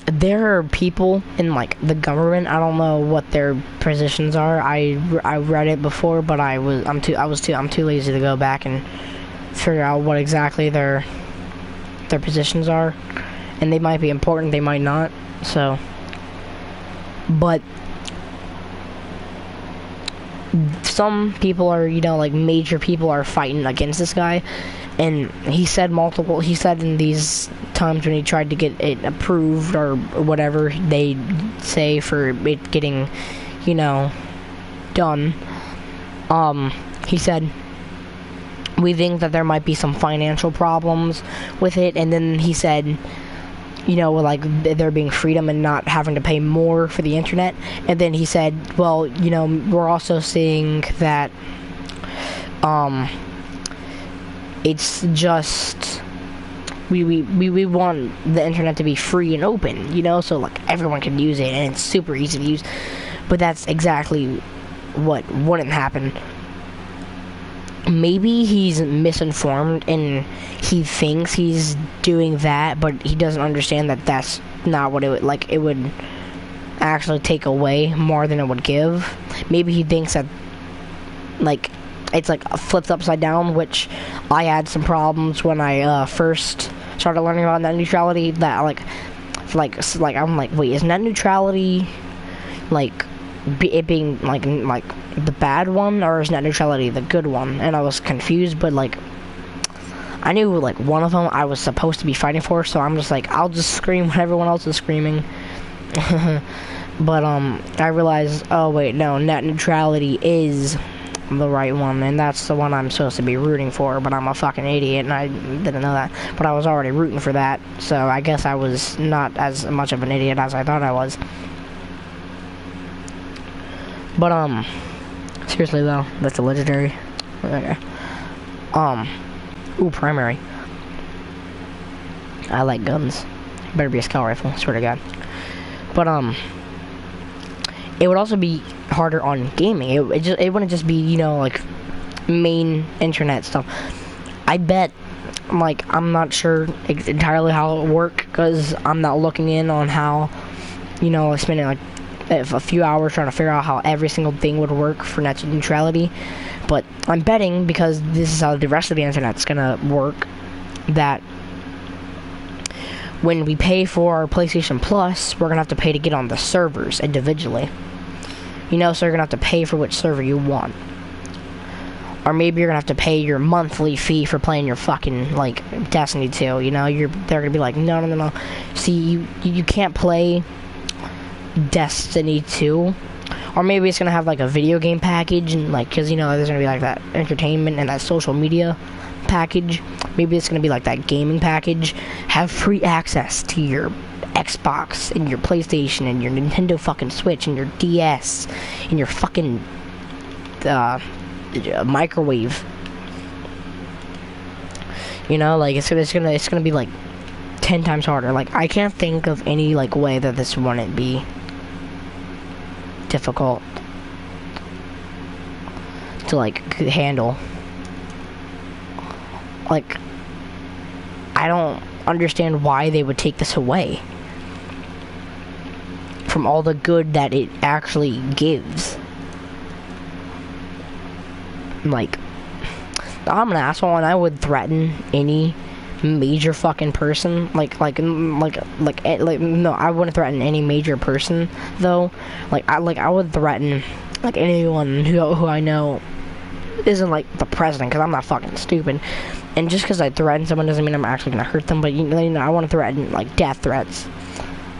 S1: there are people in, like, the government. I don't know what their positions are. I read it before, but I'm too lazy to go back and figure out what exactly their positions are. And they might be important, they might not. So, but some people are, you know, like, major people are fighting against this guy. And he said in these times when he tried to get it approved or whatever they say for it getting, you know, done, he said, we think that there might be some financial problems with it. And then he said, you know, like, there being freedom and not having to pay more for the internet. And then he said, well, you know, we're also seeing that it's just we want the internet to be free and open, you know, so, like, everyone can use it and it's super easy to use. But that's exactly what wouldn't happen. Maybe he's misinformed and he thinks he's doing that, but he doesn't understand that that's not what it would, like, it would actually take away more than it would give. Maybe he thinks that, like, it's, like, flipped upside down, which I had some problems when I first started learning about net neutrality. That, like I'm like, wait, is net neutrality, like, it being like the bad one, or is net neutrality the good one? And I was confused, but, like, I knew, like, one of them I was supposed to be fighting for, so I'm just like, I'll just scream when everyone else is screaming. But I realized, oh wait, no, net neutrality is the right one, and that's the one I'm supposed to be rooting for, but I'm a fucking idiot and I didn't know that. But I was already rooting for that, so I guess I was not as much of an idiot as I thought I was. But seriously though, that's a legendary. Okay. Ooh, primary. I like guns. Better be a scout rifle, swear to God. But it would also be harder on gaming. It wouldn't just be, you know, like, main internet stuff. I bet, like, I'm not sure entirely how it would work, because I'm not looking in on how, you know, spending, like, a few hours trying to figure out how every single thing would work for net neutrality. But I'm betting, because this is how the rest of the internet's gonna work, that when we pay for our PlayStation Plus, we're gonna have to pay to get on the servers individually. You know, so you're gonna have to pay for which server you want. Or maybe you're gonna have to pay your monthly fee for playing your fucking, like, Destiny 2, you know? They're gonna be like, no. See, you can't play Destiny 2. Or maybe it's gonna have, like, a video game package, and, like, because, you know, there's gonna be, like, that entertainment and that social media package. Maybe it's gonna be like that gaming package. Have free access to your Xbox and your PlayStation and your Nintendo fucking Switch and your DS and your fucking microwave. You know, like, it's gonna be like 10 times harder. Like, I can't think of any, like, way that this wouldn't be difficult to, like, handle. Like, I don't understand why they would take this away from all the good that it actually gives. Like, I'm an asshole and I would threaten any major fucking person. No, I wouldn't threaten any major person though. I would threaten, like, anyone who I know isn't, like, the president, because I'm not fucking stupid. And just because I threaten someone doesn't mean I'm actually gonna hurt them. But, you know, I want to threaten, like, death threats.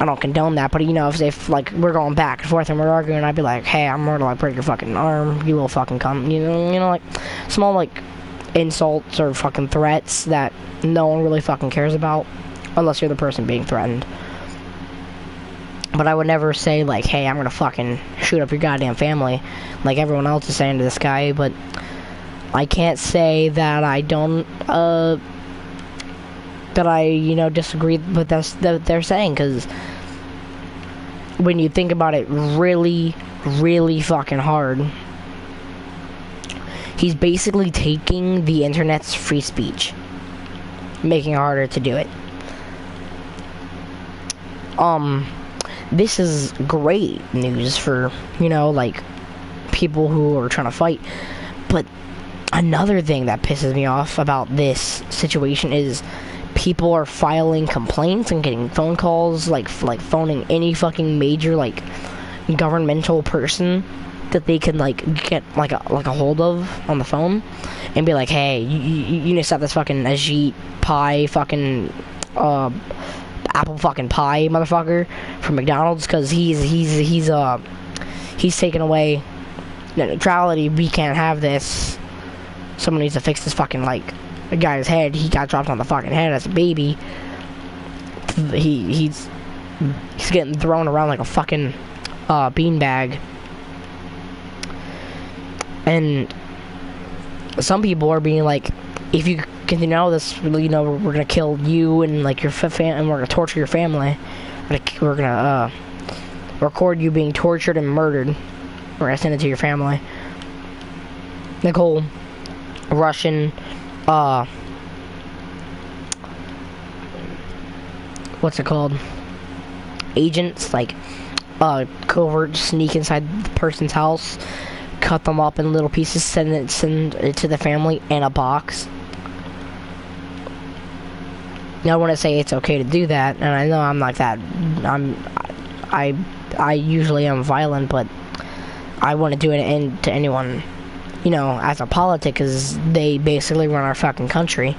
S1: I don't condone that, but, you know, if like, we're going back and forth and we're arguing, I'd be like, hey, I'm gonna, like, break your fucking arm, you will fucking come, you know, like, small, like, insults or fucking threats that no one really fucking cares about, unless you're the person being threatened. But I would never say, like, hey, I'm gonna fucking shoot up your goddamn family, like everyone else is saying to this guy. But I can't say that I don't, that I, you know, disagree with this, that they're saying, because when you think about it really, really fucking hard, he's basically taking the internet's free speech, making it harder to do it. This is great news for, you know, like, people who are trying to fight. But another thing that pisses me off about this situation is people are filing complaints and getting phone calls, like phoning any fucking major, like, governmental person that they can, like, get, like a hold of on the phone, and be like, hey, you need to stop this fucking ajit pie fucking, apple fucking pie motherfucker from McDonald's, because he's taking away net neutrality. We can't have this. Someone needs to fix this fucking, like, a guy's head. He got dropped on the fucking head as a baby. He's getting thrown around like a fucking beanbag. And some people are being like, if you continue this, you know, we're gonna kill you and, like, your and we're gonna torture your family. We're gonna record you being tortured and murdered. We're gonna send it to your family. Like, whole Russian, what's it called? Agents, like, covert sneak inside the person's house, cut them up in little pieces, send it to the family in a box. Now, I want to say it's okay to do that, and I know I'm like that. I usually am violent, but I want to do it to anyone, you know, as a politic, because they basically run our fucking country.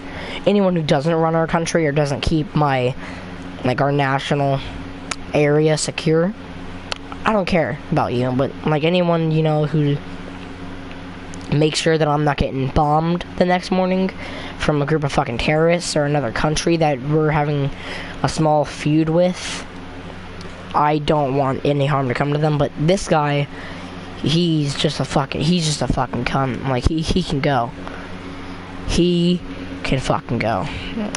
S1: Anyone who doesn't run our country or doesn't keep our national area secure, I don't care about you. But, like, anyone, you know, who makes sure that I'm not getting bombed the next morning from a group of fucking terrorists or another country that we're having a small feud with, I don't want any harm to come to them. But this guy, he's just a fucking cunt. Like, he can go. He can fucking go.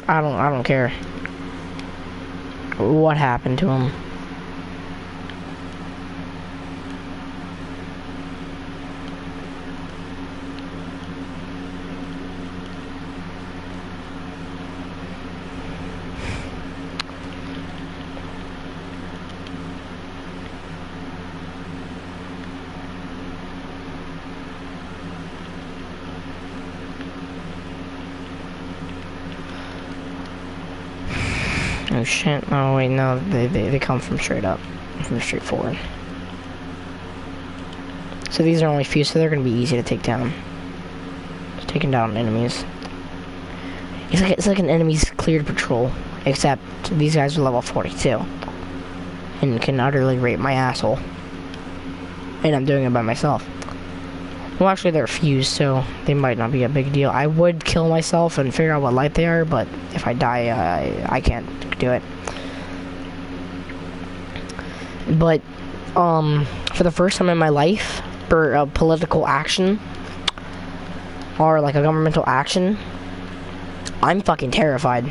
S1: I don't care what happened to him. Oh shit, oh wait, no, they come from straight up, from straight forward. So these are only few, so they're gonna be easy to take down. Just taking down enemies. It's like an enemy's cleared patrol, except these guys are level 42. And can utterly rape my asshole. And I'm doing it by myself. Well, actually, they're fused, so they might not be a big deal. I would kill myself and figure out what light they are, but if I die, I can't do it. But, for the first time in my life, for a political action, or like a governmental action, I'm fucking terrified.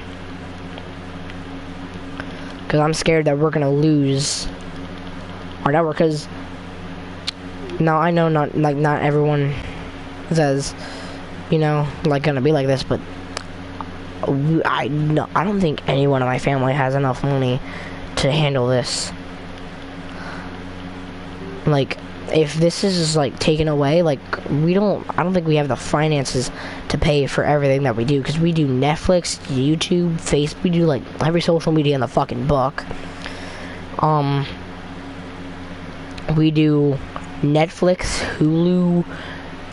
S1: Because I'm scared that we're gonna lose our network, because now I know not everyone says, you know, like, gonna be like this, but I don't think anyone in my family has enough money to handle this. Like, if this is, like, taken away, like, I don't think we have the finances to pay for everything that we do, because we do Netflix, YouTube, Facebook, we do, like, every social media in the fucking book. We do Netflix, Hulu,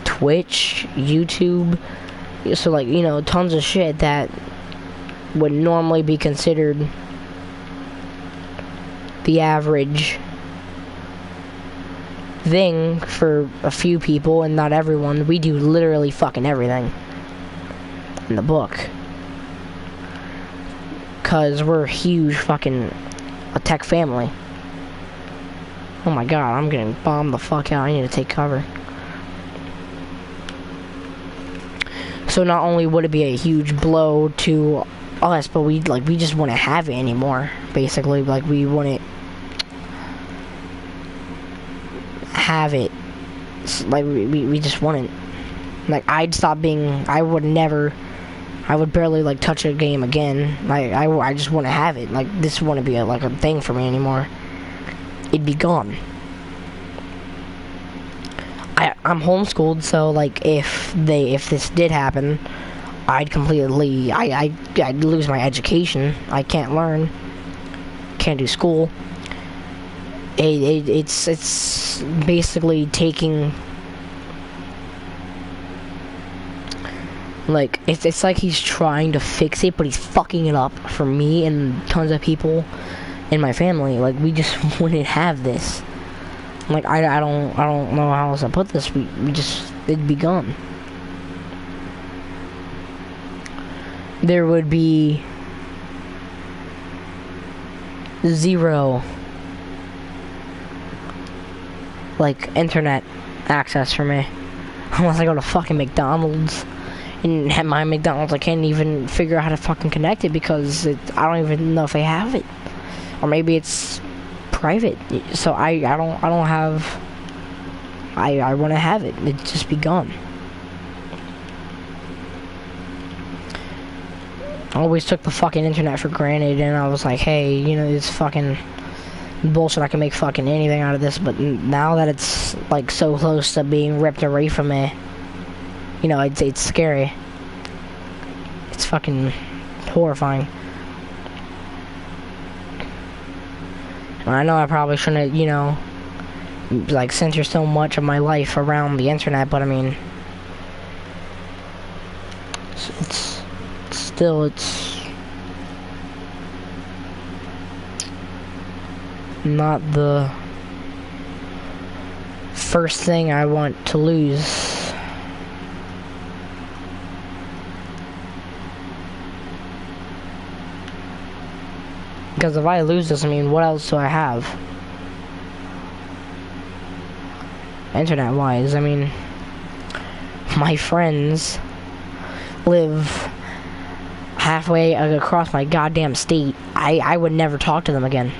S1: Twitch, YouTube, so, like, you know, tons of shit that would normally be considered the average thing for a few people and not everyone. We do literally fucking everything. in the book. Cause we're a huge fucking a tech family. Oh my god, I'm getting bombed the fuck out. I need to take cover. So not only would it be a huge blow to us, but we just wouldn't have it anymore. Basically, like we wouldn't have it. Like we just wouldn't. Like I'd stop being. I would barely like touch a game again. Like I just wouldn't have it. Like this wouldn't be like a thing for me anymore. It'd be gone. I'm homeschooled, so like if this did happen, I'd completely I'd lose my education. I can't learn, can't do school. It's basically taking, like it's like he's trying to fix it, but he's fucking it up for me and tons of people in my family. Like we just wouldn't have this. Like I don't know how else to put this. It'd be gone. There would be zero like internet access for me unless I go to fucking McDonald's, and at my McDonald's I can't even figure out how to fucking connect it because I don't even know if they have it, or maybe it's private, so I want to have it. It'd just be gone. I always took the fucking internet for granted, and I was like, hey, you know, it's fucking bullshit, I can make fucking anything out of this, but now that it's like so close to being ripped away from me, you know, it's scary. It's fucking horrifying. I know I probably shouldn't, you know, like center so much of my life around the internet, but I mean, it's not the first thing I want to lose. Because if I lose this, I mean, what else do I have? Internet-wise, I mean, my friends live halfway across my goddamn state. I would never talk to them again.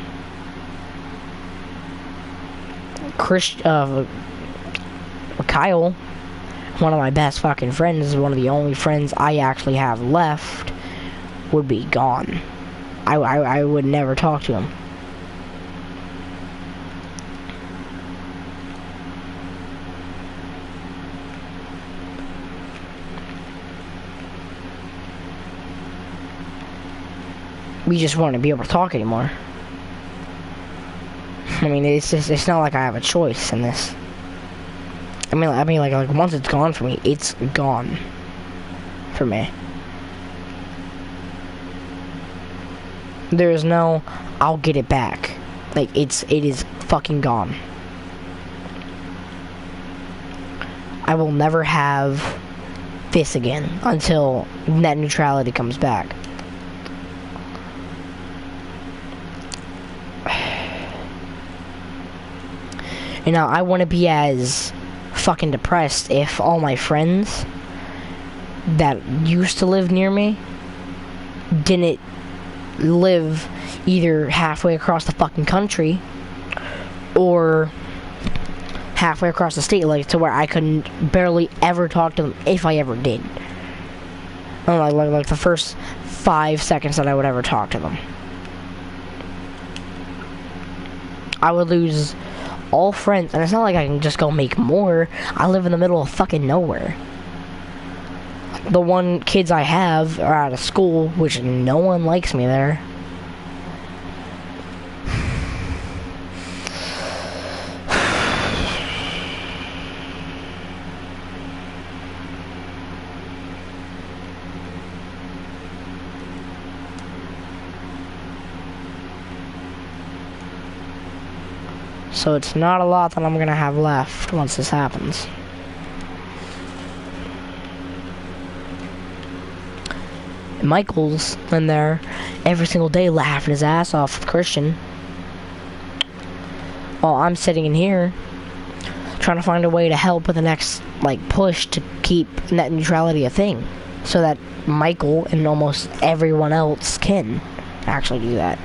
S1: Kyle, one of my best fucking friends, one of the only friends I actually have left, would be gone. I would never talk to him. We just wouldn't be able to talk anymore. I mean, it's not like I have a choice in this. I mean, like once it's gone for me, it's gone for me. There is no, I'll get it back. Like, it is fucking gone. I will never have this again until net neutrality comes back. You know, I wouldn't be as fucking depressed if all my friends that used to live near me didn't live either halfway across the fucking country or halfway across the state, like to where I couldn't barely ever talk to them if I ever did. Like the first 5 seconds that I would ever talk to them, I would lose all friends. And it's not like I can just go make more. I live in the middle of fucking nowhere. The one kids I have are out of school, which no one likes me there. So it's not a lot that I'm gonna have left once this happens. Michael's in there every single day laughing his ass off with Christian. While I'm sitting in here trying to find a way to help with the next, like, push to keep net neutrality a thing. So that Michael and almost everyone else can actually do that.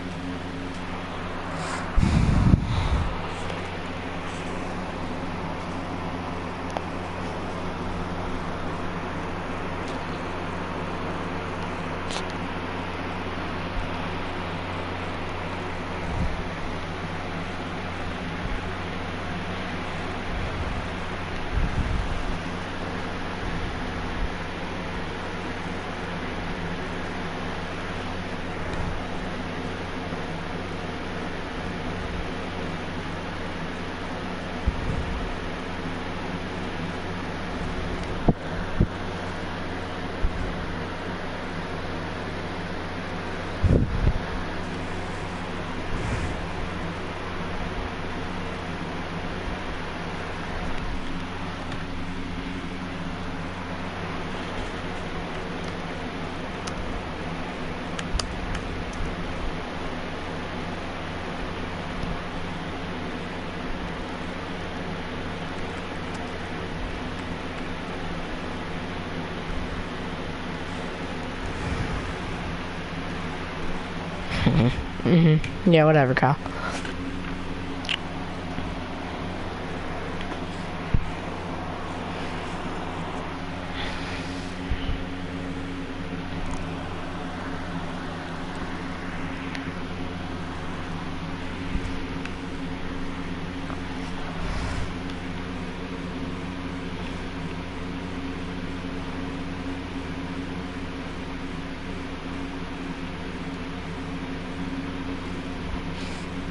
S1: Yeah, whatever, Kyle.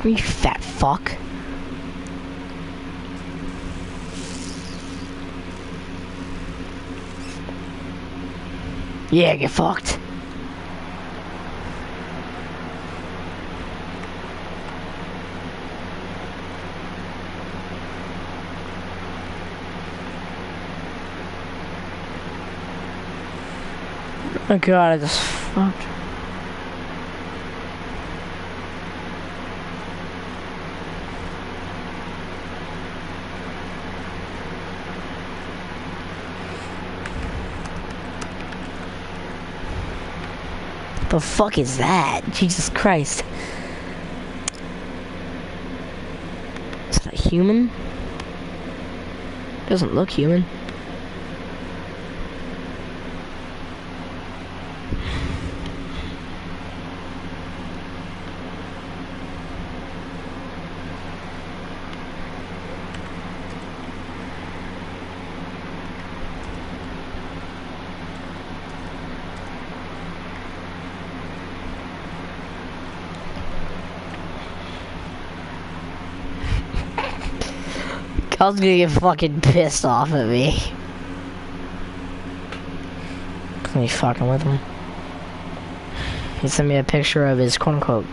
S1: You fat fuck. Yeah, get fucked. Oh god, I just fucked. The fuck is that? Jesus Christ. Is that a human? Doesn't look human. Kyle's gonna get fucking pissed off at me. Me fucking with him. He sent me a picture of his quote-unquote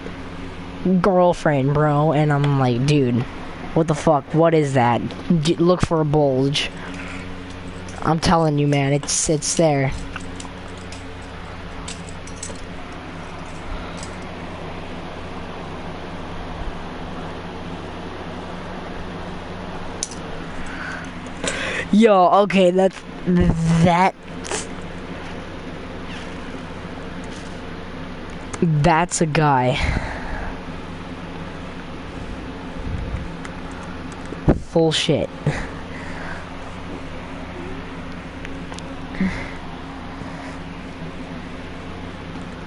S1: girlfriend, bro, and I'm like, dude, what the fuck? What is that? Look for a bulge. I'm telling you, man, it's there. Yo, okay, that's a guy. Full shit.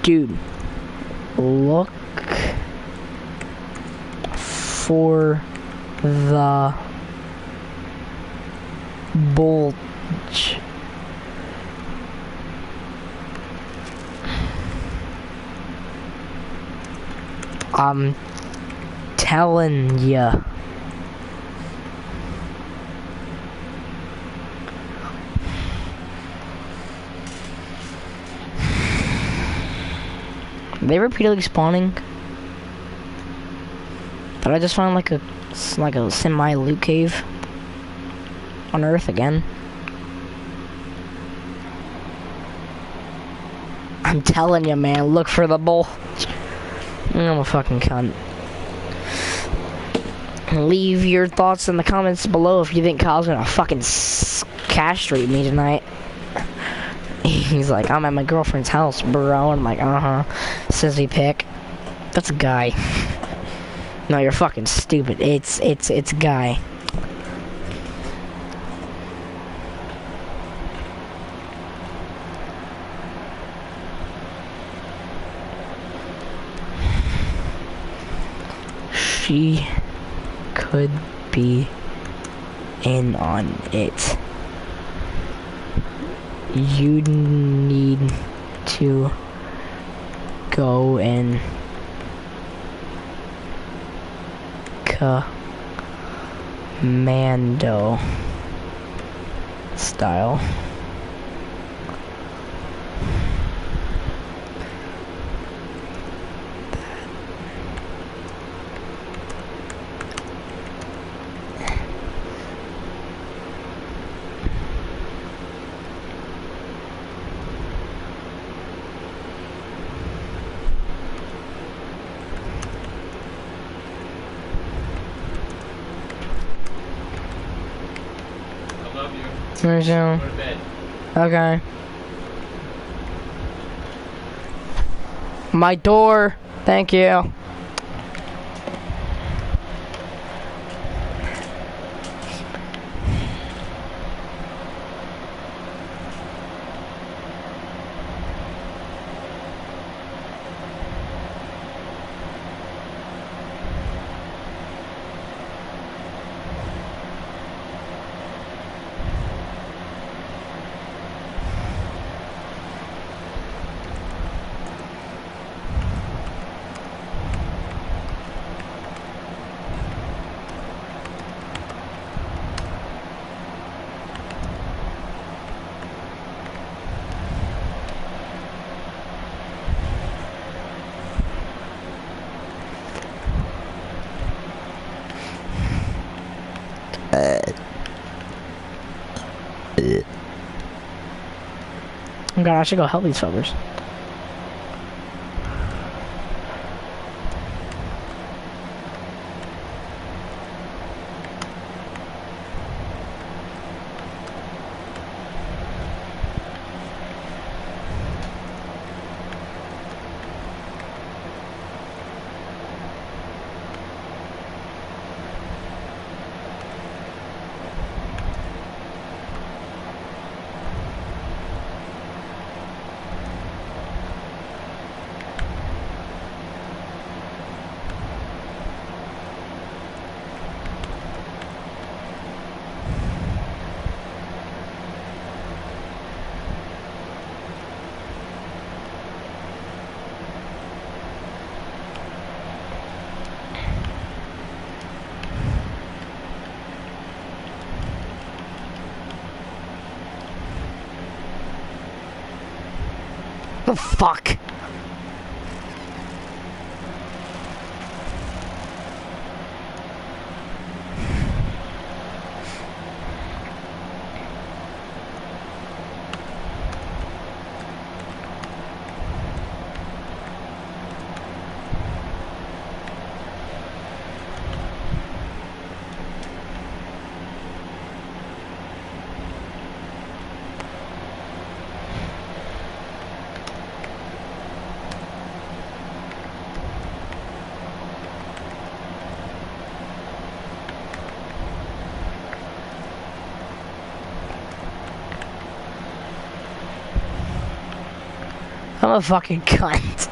S1: Dude, look for the bulge. I'm telling ya. Are they repeatedly spawning? Did I just find like a semi-loot cave on Earth again? I'm telling you, man, look for the bull. I'm a fucking cunt. Leave your thoughts in the comments below if you think Kyle's gonna fucking castrate me tonight. He's like, I'm at my girlfriend's house, bro. And I'm like, sissy pick. That's a guy. No, you're fucking stupid. It's a guy. She could be in on it. You need to go and commando style. Very soon. Go to bed. Okay. My door. Thank you. Oh god, I should go help these fuckers. The fuck? I'm a fucking cunt.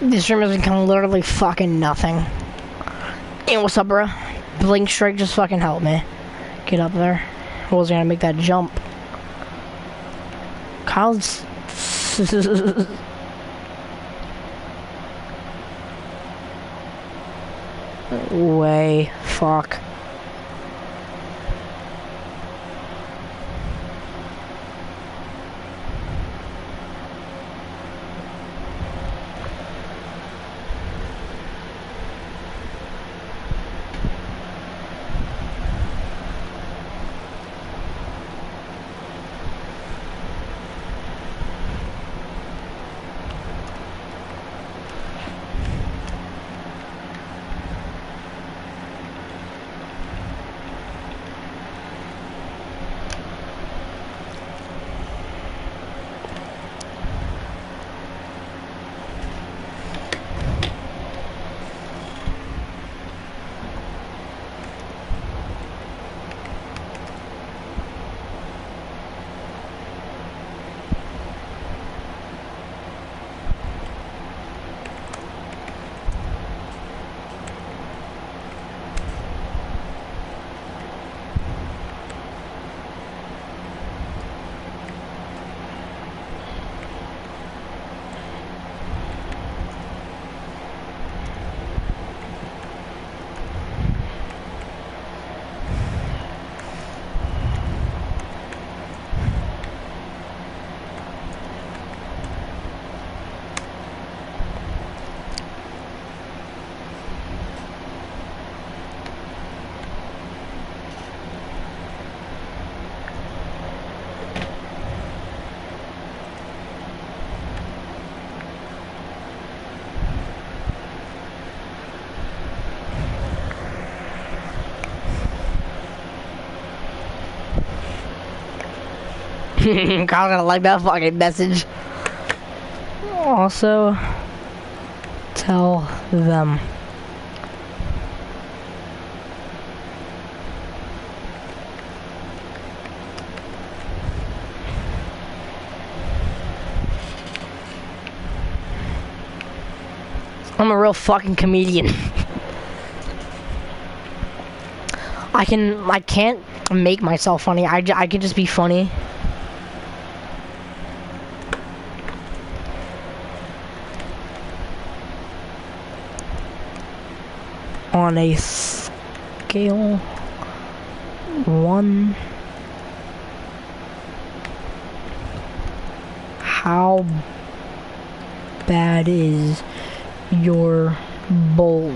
S1: This room has become literally fucking nothing. Hey, what's up, bro? Blink strike just fucking helped me get up there. I wasn't gonna make that jump. Kyle's... Way. Fuck. Kyle's gonna like that fucking message. Also, tell them. I'm a real fucking comedian. I can't make myself funny. I can just be funny. On a scale 1, how bad is your bulge?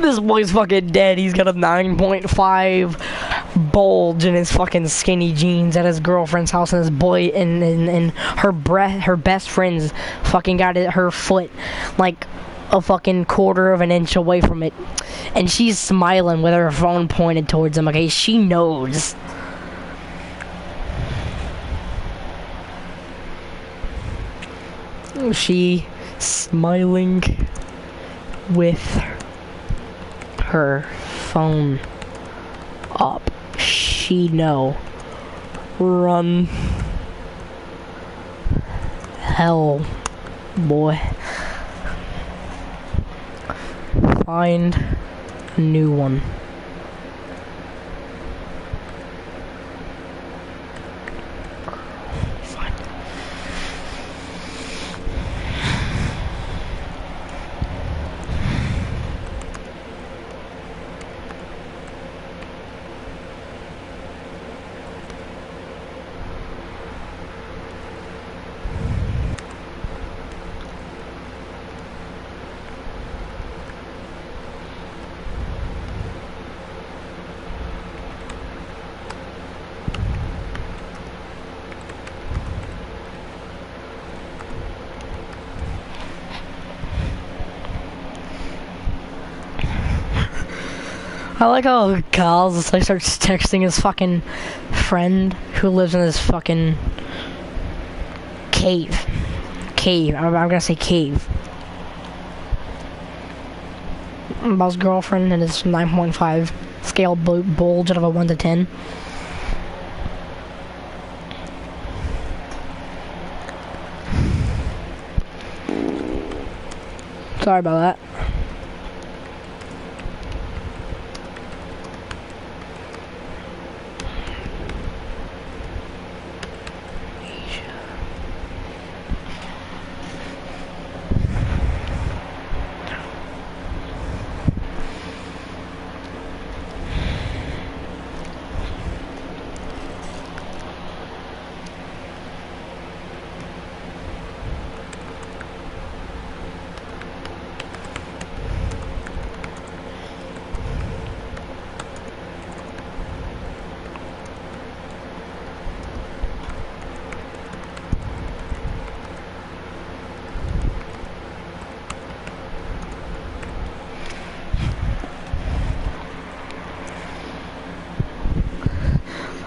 S1: This boy's fucking dead. He's got a 9.5 bulge in his fucking skinny jeans at his girlfriend's house, and his boy and her best friend's fucking got her foot like a fucking quarter of an inch away from it, and she's smiling with her phone pointed towards him. Okay, she knows. She smiling with her phone up. She know. Run. Hell, boy. Find a new one. I like how Kyle's like starts texting his fucking friend who lives in his fucking cave. I'm gonna say cave. About his girlfriend and his 9.5 scale bulge out of a 1 to 10. Sorry about that.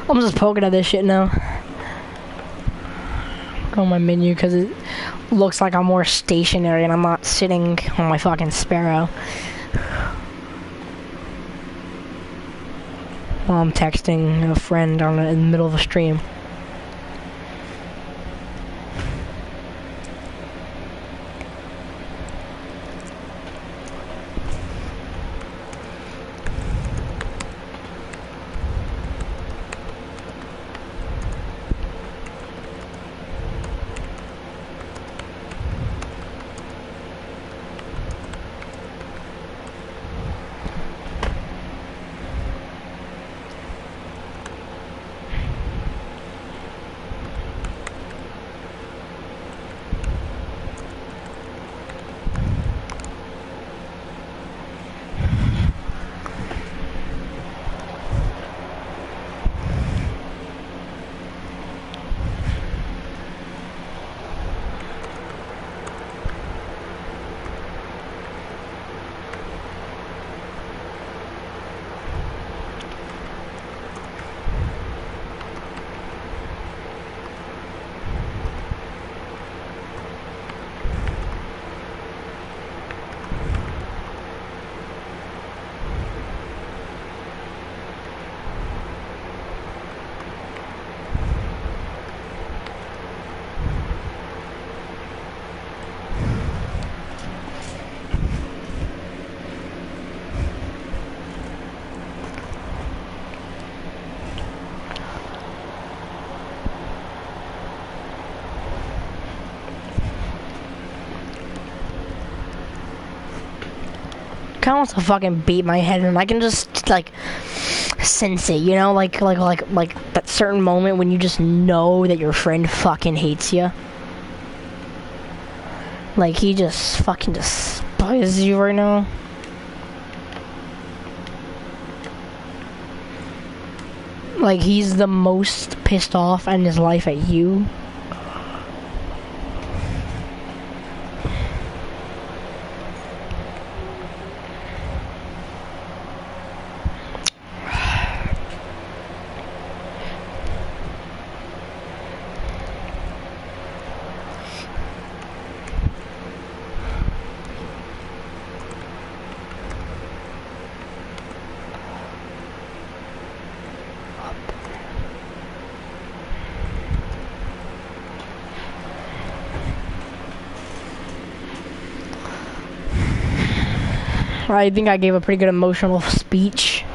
S1: I'm just poking at this shit now. Go on my menu because it looks like I'm more stationary and I'm not sitting on my fucking Sparrow. While I'm texting a friend in the middle of a stream. Kind of wants to fucking beat my head, and I can just like sense it, you know, like that certain moment when you just know that your friend fucking hates you. Like he just fucking despises you right now. Like he's the most pissed off in his life at you. I think I gave a pretty good emotional speech.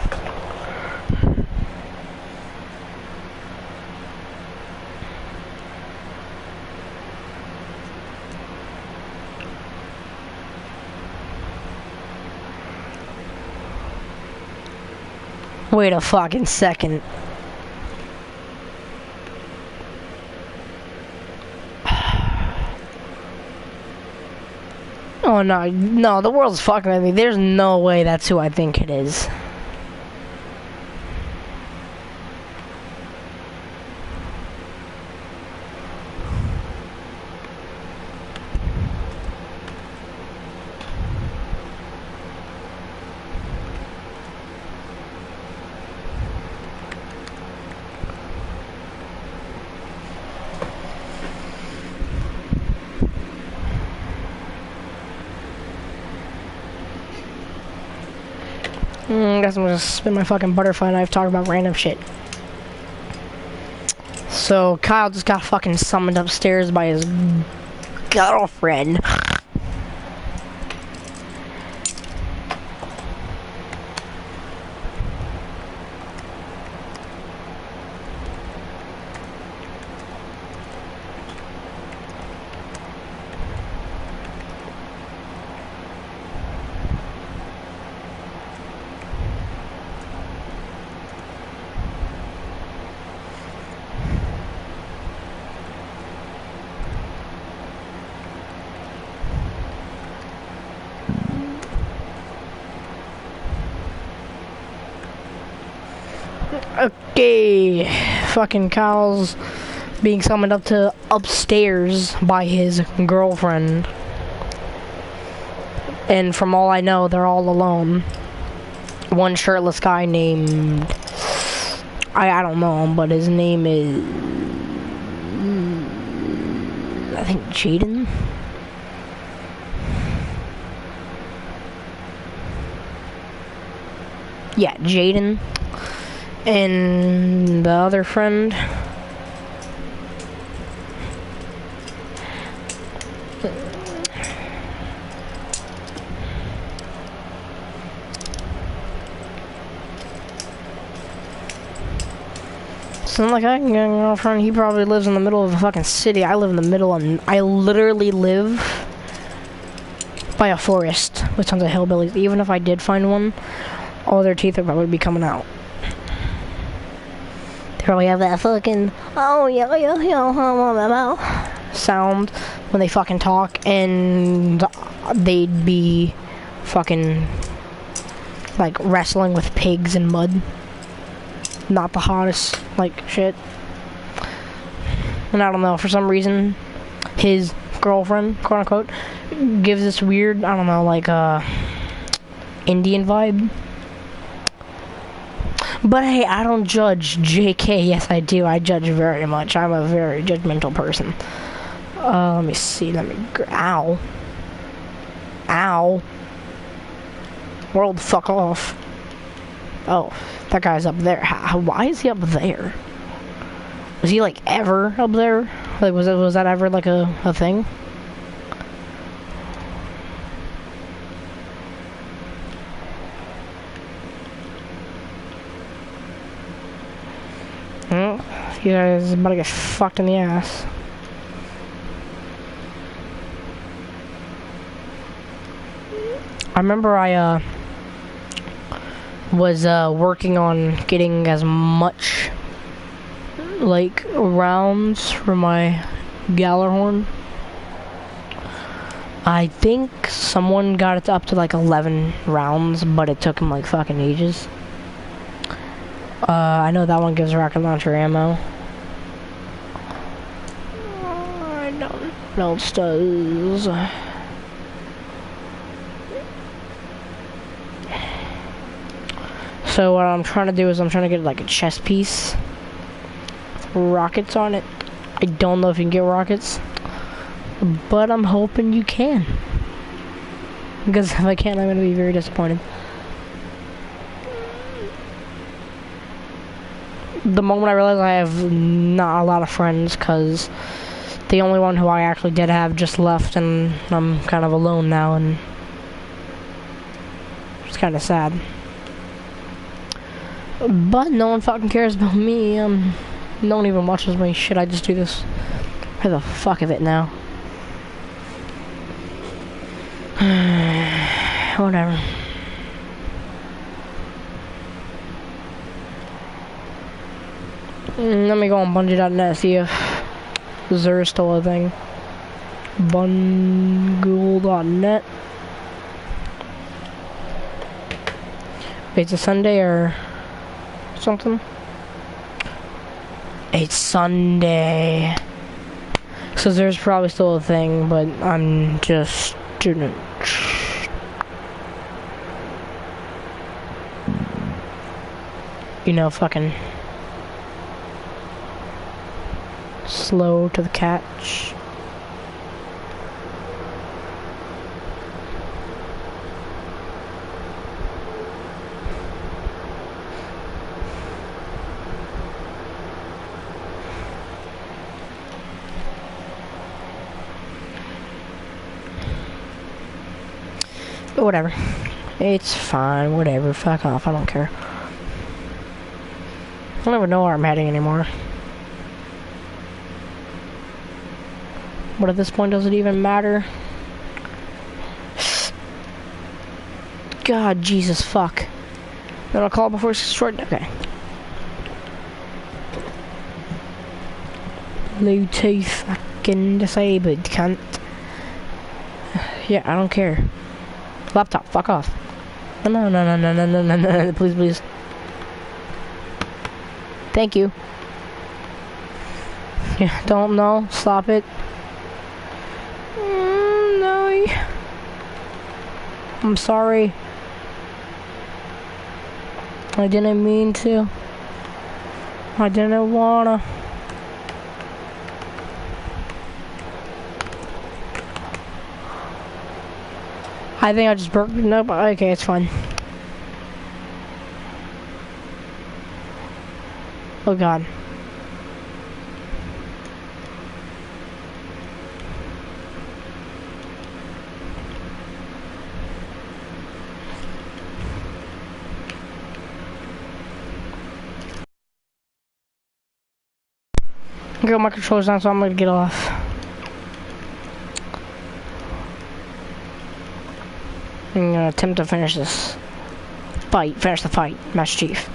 S1: Wait a fucking second. Oh no, the world's fucking with me. There's no way that's who I think it is. Guess I'm gonna spin my fucking butterfly knife talking about random shit. So Kyle just got fucking summoned upstairs by his girlfriend. Okay, fucking Kyle's being summoned up to upstairs by his girlfriend. And from all I know, they're all alone. One shirtless guy named... I don't know him, but his name is... I think Jaden? Yeah, Jaden. And the other friend... Sound like I can get a girlfriend. He probably lives in the middle of a fucking city. I live in the middle, and I literally live by a forest with tons of hillbillies. Even if I did find one, all their teeth would probably be coming out. They probably have that fucking sound when they fucking talk, and they'd be fucking like wrestling with pigs in mud. Not the hottest, like, shit. And I don't know, for some reason, his girlfriend, quote unquote, gives this weird, I don't know, like, Indian vibe. But hey, I don't judge. JK, yes I do. I judge very much. I'm a very judgmental person. Let me see. Ow. Ow. World, fuck off. Oh, that guy's up there. Why is he up there? Was he, like, ever up there? Like, was that ever, like, a thing? You guys about to get fucked in the ass. I remember I was working on getting as much like rounds for my Gallarhorn. I think someone got it up to like 11 rounds, but it took him like fucking ages. I know that one gives rocket launcher ammo. I don't know what else does. So what I'm trying to do is I'm trying to get like a chest piece with rockets on it. I don't know if you can get rockets, but I'm hoping you can. Because if I can't, I'm going to be very disappointed. The moment I realized I have not a lot of friends, because the only one who I actually did have just left, and I'm kind of alone now, and it's kind of sad. But no one fucking cares about me. No one even watches my shit. I just do this for the fuck of it now. Whatever. Let me go on Bungie.net, see if Zer's still a thing. Bungle.net. Wait, it's a Sunday or something? It's Sunday. So Zer's probably still a thing, but I'm just didn't. You know, fucking slow to the catch. Whatever. It's fine, whatever. Fuck off, I don't care. I don't even know where I'm heading anymore. But at this point, does it even matter? God, Jesus, fuck. Then I'll call before it's short. Okay. Bluetooth fucking disabled, cunt. Yeah, I don't care. Laptop, fuck off. No, no, no, no, no, no, no, no, please, please. Thank you. Yeah, don't know. Stop it. No. I'm sorry. I didn't mean to. I didn't wanna. I think I just broke. Nope. Okay, it's fine. Oh God. I got my controls down, so I'm gonna get off. I'm gonna attempt to finish this fight. Finish the fight, Master Chief.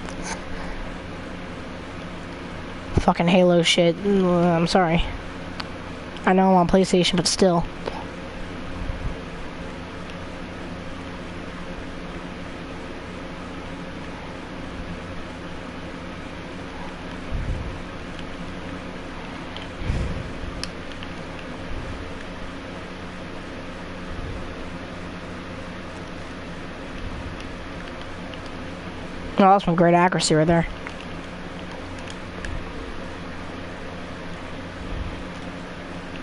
S1: Fucking Halo shit. I'm sorry. I know I'm on PlayStation, but still. Oh, that's some great accuracy right there.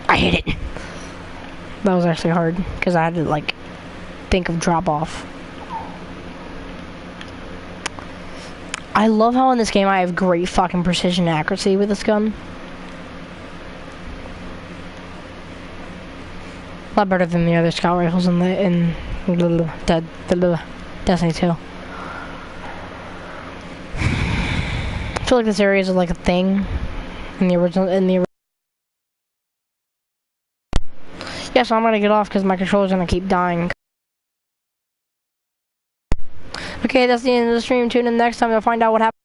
S1: I hit it. That was actually hard, because I had to, like, think of drop off. I love how in this game I have great fucking precision and accuracy with this gun. A lot better than the other scout rifles in Destiny 2. I feel like this area is like a thing in the original. Yeah, so I'm gonna get off because my controller's gonna keep dying. Okay, that's the end of the stream. Tune in next time to find out what happened.